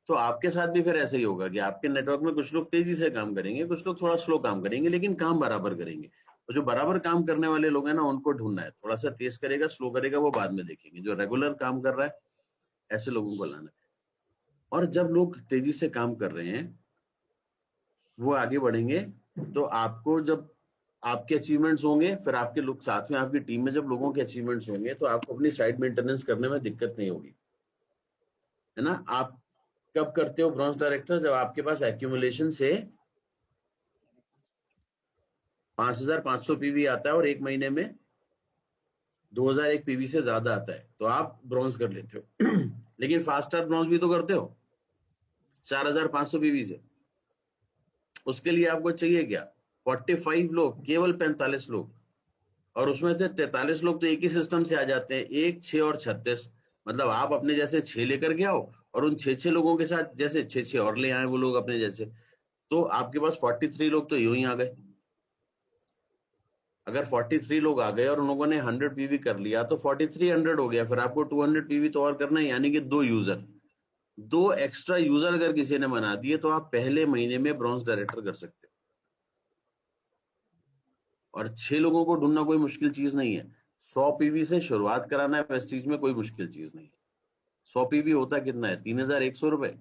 तो आपके साथ भी फिर ऐसे ही होगा कि आपके नेटवर्क में कुछ लोग तेजी से काम करेंगे, कुछ लोग थोड़ा स्लो काम करेंगे, लेकिन काम बराबर करेंगे। तो जो बराबर काम करने वाले लोग हैं ना, उनको ढूंढना है। थोड़ा सा तेज करेगा, स्लो करेगा, वो बाद में देखेंगे। जो रेगुलर काम कर रहा है, ऐसे लोगों को लाना है। और जब लोग तेजी से काम कर रहे हैं, वो आगे बढ़ेंगे, तो आपको जब आपके अचीवमेंट्स होंगे, फिर आपके लोग साथ में, आपकी टीम में जब लोगों के अचीवमेंट्स होंगे, तो आपको अपनी साइड मेंटेनेंस करने में दिक्कत नहीं होगी, है ना। आप कब करते हो ब्रॉन्ज डायरेक्टर? जब आपके पास एक्यूमुलेशन से 5500 पीवी आता है और एक महीने में 2001 पीवी से ज्यादा आता है, तो आप ब्रॉन्ज कर लेते हो। लेकिन फास्ट स्टार ब्रॉन्ज भी तो करते हो 4500 पीवी से। उसके लिए आपको चाहिए क्या? 45 लोग, केवल 45 लोग, और उसमें से 43 लोग तो एक ही सिस्टम से आ जाते हैं, 1, 6 और 36। मतलब आप अपने जैसे 6 लेकर के आओ, और उन 6 लोगों के साथ जैसे 6 और ले आए वो लोग अपने जैसे, तो आपके पास 43 लोग तो यूं ही आ गए। अगर 43 लोग आ गए और उन लोगों ने 100 पीवी कर लिया, तो 4300 हो गया। फिर आपको 200 पीवी तो और करना है, यानी कि 2 यूजर, 2 एक्स्ट्रा यूजर अगर किसी ने बना दिए, तो आप पहले महीने में ब्रॉन्ज डायरेक्टर कर सकते हो। और 6 लोगों को ढूंढना कोई मुश्किल चीज नहीं है। 100 पीवी से शुरुआत कराना है प्रेस्टीज में, कोई मुश्किल चीज नहीं है। 100 पीवी होता कितना है? 3100 रुपए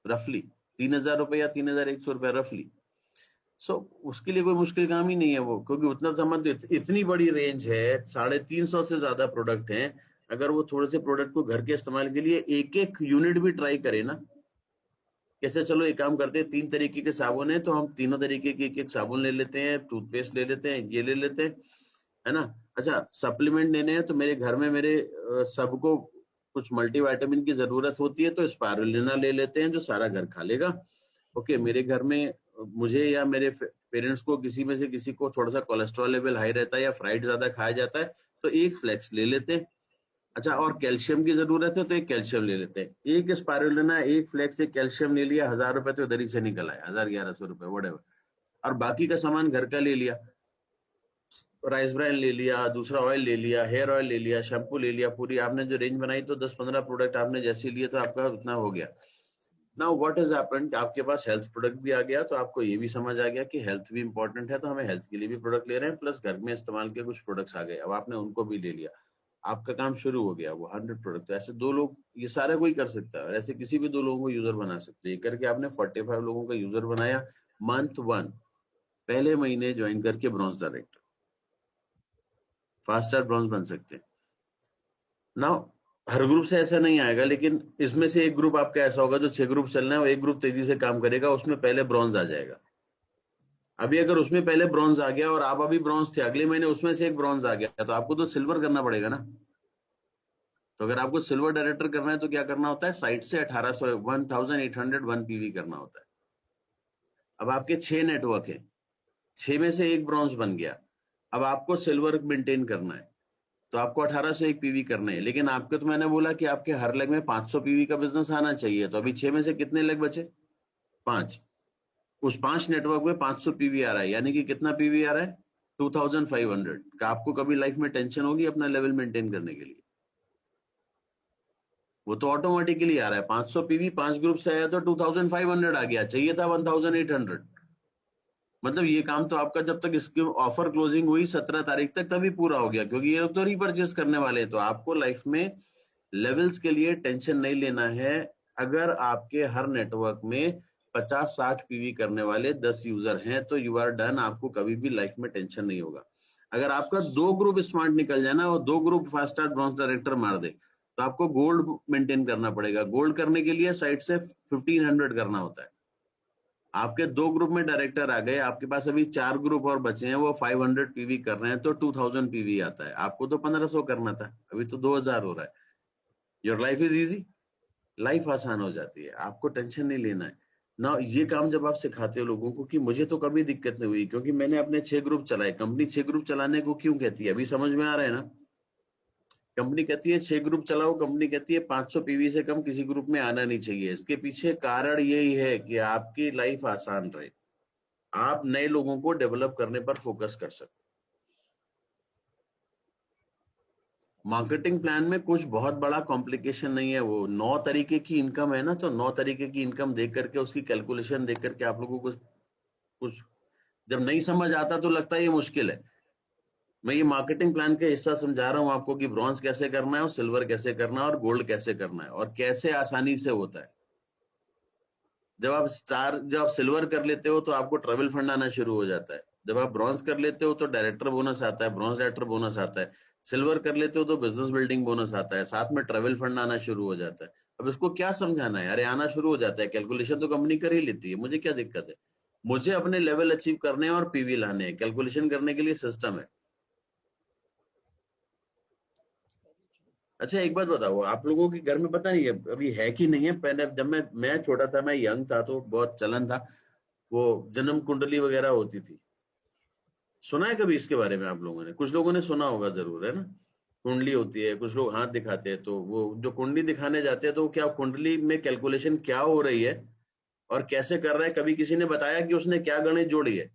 रफली, 3000 रुपए या 3100 रुपए रफली। सो उसके लिए कोई मुश्किल काम ही नहीं है वो, क्योंकि उतना समझ, इतनी बड़ी रेंज है, 350 से ज्यादा प्रोडक्ट हैं। अगर वो थोड़े से प्रोडक्ट को घर के इस्तेमाल के लिए एक एक यूनिट भी ट्राई करे ना, कैसे, चलो एक काम करते हैं, 3 तरीके के साबुन है, तो हम तीनों तरीके के एक एक साबुन ले लेते हैं, टूथपेस्ट ले लेते हैं, ये ले लेते हैं, है ना। अच्छा, सप्लीमेंट लेने हैं, तो मेरे घर में मेरे सबको कुछ मल्टीविटामिन की जरूरत होती है, तो स्पारुलिना ले लेते हैं, जो सारा घर खा लेगा। ओके, मेरे घर में मुझे या मेरे पेरेंट्स को, किसी में से किसी को थोड़ा सा कोलेस्ट्रॉल लेवल हाई रहता है या फ्राइड ज्यादा खाया जाता है, तो एक फ्लेक्स ले लेते हैं। अच्छा, और कैल्शियम की जरूरत है, तो एक कैल्शियम ले लेते हैं। एक स्पारुलिना, एक फ्लेक्स, एक कैल्शियम ले लिया, 1000 रुपए तो इधर ही से निकल आए, 1100 रुपए वटेवर। और बाकी का सामान घर का ले लिया, राइस ब्रान ले लिया, दूसरा ऑयल ले लिया, हेयर ऑयल ले लिया, शैम्पू ले लिया, पूरी आपने जो रेंज बनाई, तो 10-15 प्रोडक्ट आपने जैसे लिए, तो आपका उतना हो गया। नाउ व्हाट इज हैपेंड, आपके पास हेल्थ प्रोडक्ट भी आ गया, तो आपको ये भी समझ आ गया कि हेल्थ भी इंपॉर्टेंट है, तो हमें हेल्थ के लिए भी प्रोडक्ट ले रहे हैं, प्लस घर में इस्तेमाल के कुछ प्रोडक्ट्स आ गए, अब आपने उनको भी ले लिया, आपका काम शुरू हो गया। वो 100 प्रोडक्ट, तो ऐसे 2 लोग, ये सारा कोई कर सकता है, और ऐसे किसी भी 2 लोगों को यूजर बना सकते हैं। ये करके आपने 45 लोगों का यूजर बनाया, मंथ 1, पहले महीने ज्वाइन करके bronze director, fast star bronze बन सकते हैं। नाउ हर ग्रुप से ऐसा नहीं आएगा, लेकिन इसमें से एक ग्रुप आपका ऐसा होगा, जो 6 ग्रुप चलना है, वो एक ग्रुप तेजी से काम करेगा, उसमें पहले ब्रॉन्ज आ जाएगा। अभी अगर उसमें पहले ब्रॉन्ज आ गया और आप अभी ब्रॉन्ज थे, अगले महीने उसमें से एक ब्रॉन्ज आ गया, तो आपको तो सिल्वर करना पड़ेगा ना। तो अगर आपको सिल्वर डायरेक्टर करना है, तो क्या करना होता है? साइट से 1800 1801 पीवी करना होता है। अब आपके 6 नेटवर्क है, 6 में से एक ब्रॉन्ज बन गया, अब आपको सिल्वर मेंटेन करना है, तो आपको 1801 पीवी करने हैं। लेकिन आपको तो मैंने बोला कि आपके हर लेग में 500 पीवी का बिजनेस आना चाहिए, तो अभी 6 में से कितने लेग बचे? 5। उस 5 नेटवर्क में 500 पीवी आ रहा है, यानी कि कितना पीवी आ रहा है? 2500 का। आपको कभी लाइफ में टेंशन होगी अपना लेवल मेंटेन करने के लिए? वो तो ऑटोमेटिकली आ रहा है। 500 पीवी 5 ग्रुप से आया, तो 2500 आ गया, चाहिए था 1800। मतलब ये काम तो आपका, जब तक इसकी ऑफर क्लोजिंग हुई 17 तारीख तक, तभी पूरा हो गया, क्योंकि ये लोग तो रीपरचेस करने वाले हैं। तो आपको लाइफ में लेवल्स के लिए टेंशन नहीं लेना है। अगर आपके हर नेटवर्क में 50-60 पीवी करने वाले 10 यूजर हैं, तो यू आर डन, आपको कभी भी लाइफ में टेंशन नहीं होगा। अगर आपका 2 ग्रुप स्मार्ट निकल जाए ना, और 2 group fast star bronze director मार दे, तो आपको गोल्ड मेंटेन करना पड़ेगा। गोल्ड करने के लिए साइड से 1500 करना होता है। आपके 2 ग्रुप में डायरेक्टर आ गए, आपके पास अभी 4 ग्रुप और बचे हैं, वो 500 पीवी कर रहे हैं, तो 2000 पीवी आता है। आपको तो 1500 करना था, अभी तो 2000 हो रहा है। Your life is easy, life आसान हो जाती है, आपको टेंशन नहीं लेना है। ना ये काम जब आप सिखाते हो लोगों को, कि मुझे तो कभी दिक्कत नहीं हुई क्योंकि मैंने अपने 6 ग्रुप चलाए। कंपनी 6 ग्रुप चलाने को क्यों कहती है, अभी समझ में आ रहा है ना? कंपनी कहती है 6 ग्रुप चलाओ, कंपनी कहती है 500 पीवी से कम किसी ग्रुप में आना नहीं चाहिए। इसके पीछे कारण यही है कि आपकी लाइफ आसान रहे, आप नए लोगों को डेवलप करने पर फोकस कर सको। मार्केटिंग प्लान में कुछ बहुत बड़ा कॉम्प्लिकेशन नहीं है। वो 9 तरीके की इनकम है ना, तो 9 तरीके की इनकम देख करके, उसकी कैलकुलेशन देख करके आप लोगों को कुछ जब नहीं समझ आता तो लगता है ये मुश्किल है। मैं ये मार्केटिंग प्लान का हिस्सा समझा रहा हूं आपको कि ब्रॉन्ज कैसे करना है और सिल्वर कैसे करना है और गोल्ड कैसे करना है और कैसे आसानी से होता है। जब आप सिल्वर कर लेते हो तो आपको ट्रैवल फंड आना शुरू हो जाता है। जब आप ब्रॉन्ज कर लेते हो तो डायरेक्टर बोनस आता है, ब्रॉन्ज डायरेक्टर बोनस आता है। सिल्वर कर लेते हो तो बिजनेस बिल्डिंग बोनस आता है, साथ में ट्रैवल फंड आना शुरू हो जाता है। अब इसको क्या समझाना है, अरे आना शुरू हो जाता है, कैलकुलेशन तो कंपनी कर ही लेती है, मुझे क्या दिक्कत है। मुझे अपने लेवल अचीव करने हैं और पीवी लाने हैं, कैलकुलेशन करने के लिए सिस्टम है। अच्छा एक बात बताओ, आप लोगों के घर में पता नहीं है अभी है कि नहीं है, पहले जब मैं छोटा था, मैं यंग था तो बहुत चलन था, वो जन्म कुंडली वगैरह होती थी। सुना है कभी इसके बारे में आप लोगों ने? कुछ लोगों ने सुना होगा जरूर, है ना? कुंडली होती है, कुछ लोग हाथ दिखाते हैं, तो वो जो कुंडली दिखाने जाते हैं तो क्या कुंडली में कैलकुलेशन क्या हो रही है और कैसे कर रहा है, कभी किसी ने बताया कि उसने क्या गणित जोड़ी है?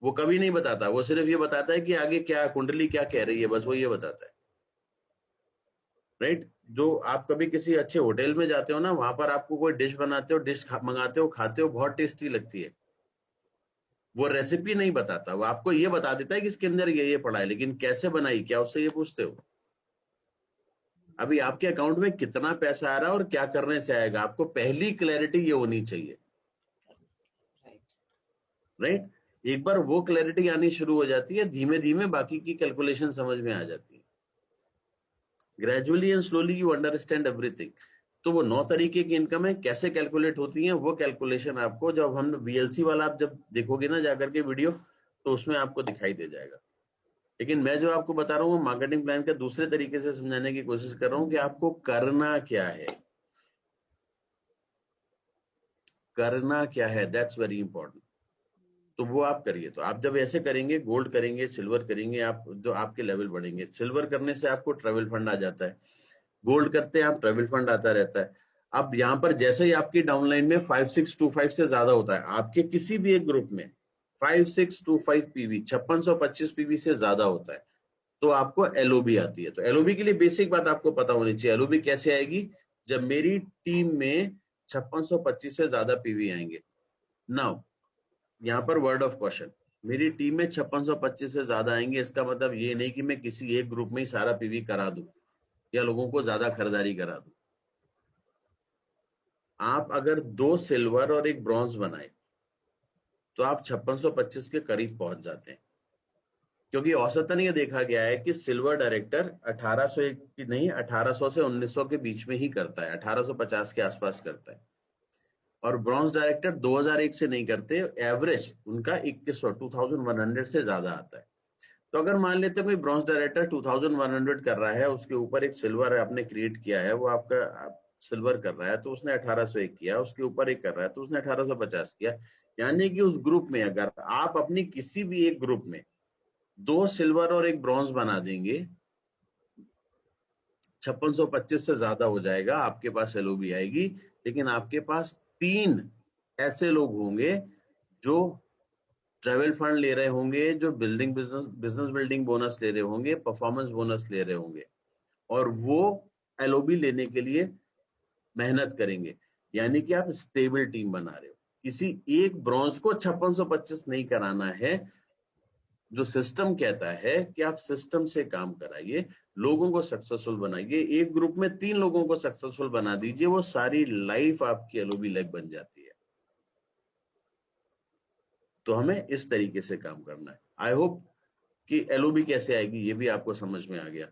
वो कभी नहीं बताता, वो सिर्फ ये बताता है कि आगे क्या कुंडली क्या कह रही है, बस वो ये बताता है। राइट? जो आप कभी किसी अच्छे होटल में जाते हो ना, वहां पर आपको कोई डिश बनाते हो, डिश मंगाते हो, खाते हो, बहुत टेस्टी लगती है, वो रेसिपी नहीं बताता, वो आपको ये बता देता है कि इसके अंदर ये पड़ा है, लेकिन कैसे बनाई, क्या उससे ये पूछते हो? अभी आपके अकाउंट में कितना पैसा आ रहा है और क्या करने से आएगा, आपको पहली क्लैरिटी ये होनी चाहिए। राइट? एक बार वो क्लैरिटी आनी शुरू हो जाती है, धीमे धीमे बाकी की कैलकुलेशन समझ में आ जाती है। Gradually and slowly you understand everything. तो वो 9 तरीके की इनकम है, कैसे कैलकुलेट होती है, वो कैलकुलेशन आपको जब हम वीएलसी वाला आप जब देखोगे ना जाकर के वीडियो, तो उसमें आपको दिखाई दे जाएगा। लेकिन मैं जो आपको बता रहा हूँ मार्केटिंग प्लान का दूसरे तरीके से समझाने की कोशिश कर रहा हूँ कि आपको करना क्या है, करना क्या है, दैट्स वेरी इंपॉर्टेंट। तो वो आप करिए। तो आप जब ऐसे करेंगे, गोल्ड करेंगे, सिल्वर करेंगे, आप जो आपके लेवल बढ़ेंगे। सिल्वर करने से आपको ट्रेवल फंड आ जाता है, गोल्ड करते हैं आप, ट्रेवल फंड आता रहता है। अब यहाँ पर जैसे ही आपकी डाउनलाइन में 5625 से ज्यादा होता है, आपके किसी भी एक ग्रुप में 5625 पीवी 5625 पीवी से ज्यादा होता है, तो आपको एलओबी आती है। तो एलओबी के लिए बेसिक बात आपको पता होनी चाहिए, एलओबी कैसे आएगी, जब मेरी टीम में 5625 से ज्यादा पीवी आएंगे। नाउ यहाँ पर वर्ड ऑफ क्वेश्चन, मेरी टीम में 5625 से ज्यादा आएंगे, इसका मतलब ये नहीं कि मैं किसी एक ग्रुप में ही सारा पीवी करा दूं या लोगों को ज्यादा खरीदारी करा दूं। आप अगर 2 सिल्वर और एक ब्रॉन्ज बनाए तो आप 5625 के करीब पहुंच जाते हैं, क्योंकि औसतन ये देखा गया है कि सिल्वर डायरेक्टर 1801 की नहीं, 1800 से 1900 के बीच में ही करता है, 1850 के आसपास करता है। और ब्रॉन्ज डायरेक्टर 2001 से नहीं करते, एवरेज उनका 2100 2100 से ज्यादा आता है। तो अगर मान लेते हैं कोई ब्रॉन्ज डायरेक्टर 2100 कर रहा है, उसके ऊपर एक सिल्वर आपने क्रिएट किया है, वो आपका सिल्वर कर रहा है तो उसने 1801 किया, उसके ऊपर एक कर रहा है तो उसने 1850 किया। यानी कि उस ग्रुप में अगर आप अपनी किसी भी एक ग्रुप में 2 सिल्वर और एक ब्रॉन्ज बना देंगे, 5625 से ज्यादा हो जाएगा, आपके पास एलओबी आएगी। लेकिन आपके पास 3 ऐसे लोग होंगे जो ट्रेवल फंड ले रहे होंगे, जो बिल्डिंग बिजनेस बिल्डिंग बोनस ले रहे होंगे, परफॉर्मेंस बोनस ले रहे होंगे, और वो एलओबी लेने के लिए मेहनत करेंगे। यानी कि आप स्टेबल टीम बना रहे हो। किसी एक ब्रॉन्ज को 5625 नहीं कराना है। जो सिस्टम कहता है कि आप सिस्टम से काम कराइए, लोगों को सक्सेसफुल बनाइए। एक ग्रुप में 3 लोगों को सक्सेसफुल बना दीजिए, वो सारी लाइफ आपकी एलओबी लेग बन जाती है। तो हमें इस तरीके से काम करना है। आई होप कि एलओबी कैसे आएगी ये भी आपको समझ में आ गया।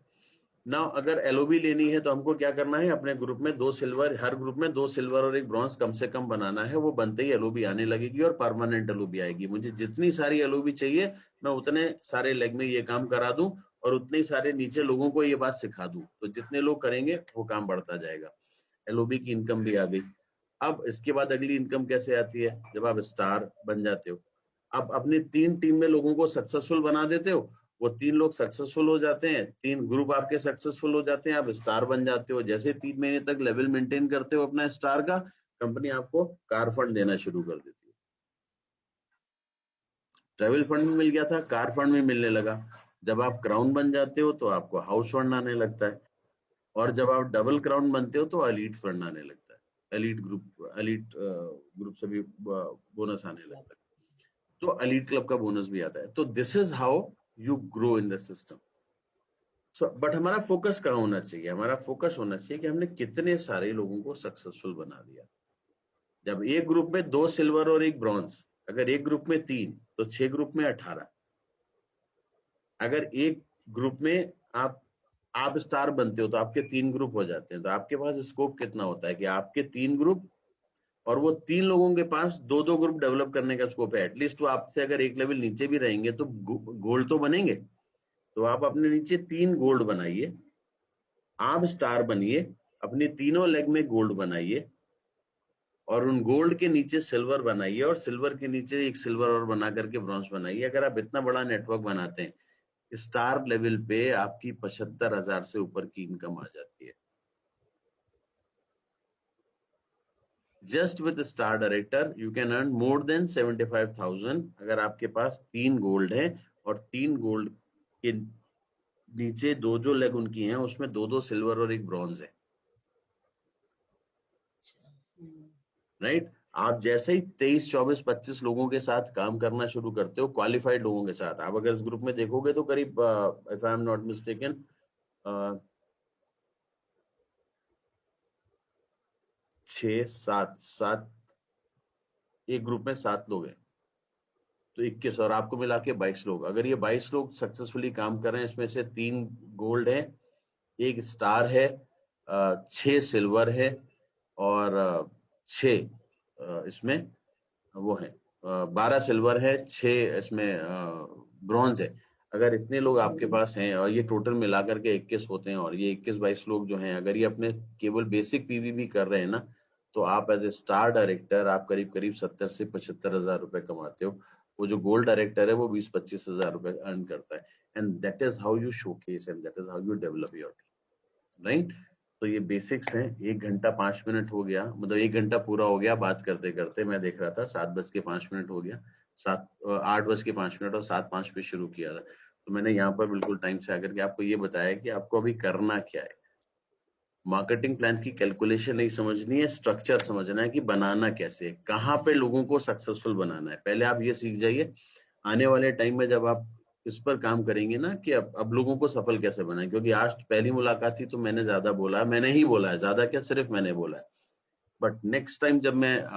ना अगर एलओबी लेनी है तो हमको क्या करना है, अपने ग्रुप में 2 सिल्वर, हर ग्रुप में 2 सिल्वर और एक ब्रॉन्ज कम से कम बनाना है। वो बनते ही एलओबी आने लगेगी और परमानेंट एलओबी आएगी। मुझे जितनी सारी एलओबी चाहिए मैं उतने सारे लेग में ये काम करा दूं और उतने ही सारे नीचे लोगों को ये बात सिखा दूं, तो जितने लोग करेंगे वो काम बढ़ता जाएगा। एलओबी की इनकम भी आ गई। अब इसके बाद अगली इनकम कैसे आती है, जब आप स्टार बन जाते हो, आप अपनी 3 टीम में लोगों को सक्सेसफुल बना देते हो, वो 3 लोग सक्सेसफुल हो जाते हैं, 3 ग्रुप आपके सक्सेसफुल हो जाते हैं, आप स्टार बन जाते हो। जैसे 3 महीने तक लेवल मेंटेन करते हो अपना स्टार का, कंपनी आपको कार फंड देना शुरू कर देती है। ट्रेवल फंड भी मिल गया था, कार फंड भी मिलने लगा। जब आप क्राउन बन जाते हो तो आपको हाउस फंड आने लगता है, और जब आप डबल क्राउन बनते हो तो एलीट फंड आने लगता है, एलीट ग्रुप से भी बोनस आने लगता है, तो एलीट क्लब का बोनस भी आता है। तो this is how you grow in the system. So but हमारा फोकस कहाँ होना चाहिए, हमारा फोकस होना चाहिए कि हमने कितने सारे लोगों को सक्सेसफुल बना दिया। जब एक ग्रुप में 2 सिल्वर और 1 ब्रॉन्ज, अगर एक ग्रुप में 3 तो 6 ग्रुप में 18। अगर एक ग्रुप में आप स्टार बनते हो तो आपके 3 ग्रुप हो जाते हैं, तो आपके पास स्कोप कितना होता है कि आपके 3 ग्रुप और वो 3 लोगों के पास 2-2 ग्रुप डेवलप करने का स्कोप है। एटलीस्ट वो आपसे अगर एक लेवल नीचे भी रहेंगे तो गोल्ड तो बनेंगे। तो आप अपने नीचे 3 गोल्ड बनाइए, आप स्टार बनिए, अपनी तीनों लेग में गोल्ड बनाइए, और उन गोल्ड के नीचे सिल्वर बनाइए, और सिल्वर के नीचे एक सिल्वर और बना करके ब्रॉन्ज बनाइए। अगर आप इतना बड़ा नेटवर्क बनाते हैं, स्टार लेवल पे आपकी 75,000 से ऊपर की इनकम आ जाती है, just with star director you can earn more than 75,000 अगर आपके पास 3 गोल्ड है, और 3 गोल्ड के नीचे 2 जो लेग उनकी हैं उसमें 2-2 सिल्वर और 1 ब्रॉन्ज है। राइट? आप जैसे ही 23, 24, 25 लोगों के साथ काम करना शुरू करते हो, क्वालिफाइड लोगों के साथ, आप अगर इस ग्रुप में देखोगे तो करीब if I am not mistaken 6-7 एक ग्रुप में 7 लोग हैं, तो 21, और आपको मिला के 22 लोग। अगर ये 22 लोग सक्सेसफुली काम कर रहे हैं, इसमें से 3 गोल्ड है, 1 स्टार है, 6 सिल्वर है, और 6 इसमें वो है, 12 सिल्वर है, 6 इसमें ब्रॉन्ज है। अगर इतने लोग आपके पास हैं और ये टोटल मिलाकर के 21 होते हैं, और ये 21-22 लोग जो हैं अगर ये अपने केवल बेसिक पीवीबी कर रहे हैं ना, तो आप एज ए स्टार डायरेक्टर आप करीब करीब 70 से 75,000 रुपए कमाते हो। वो जो गोल्ड डायरेक्टर है वो 20-25 हजार रुपए अर्न करता है। And that is how you showcase and that is how you develop your team. Right? तो ये बेसिक्स हैं। 1 घंटा 5 मिनट हो गया, मतलब 1 घंटा पूरा हो गया बात करते करते। मैं देख रहा था 7:05 हो गया, 8:05 और 7:05 पे शुरू किया था। तो मैंने यहाँ पर बिल्कुल टाइम से आकर के आपको ये बताया कि आपको अभी करना क्या है। मार्केटिंग प्लान की कैलकुलेशन नहीं समझनी है, स्ट्रक्चर समझना है कि बनाना कैसे है, कहाँ पे लोगों को सक्सेसफुल बनाना है। पहले आप ये सीख जाइए, आने वाले टाइम में जब आप इस पर काम करेंगे ना कि अब लोगों को सफल कैसे बनाएं, क्योंकि आज पहली मुलाकात थी तो मैंने ज्यादा बोला, मैंने ही बोला है, ज्यादा क्या सिर्फ मैंने बोला है। बट नेक्स्ट टाइम जब मैं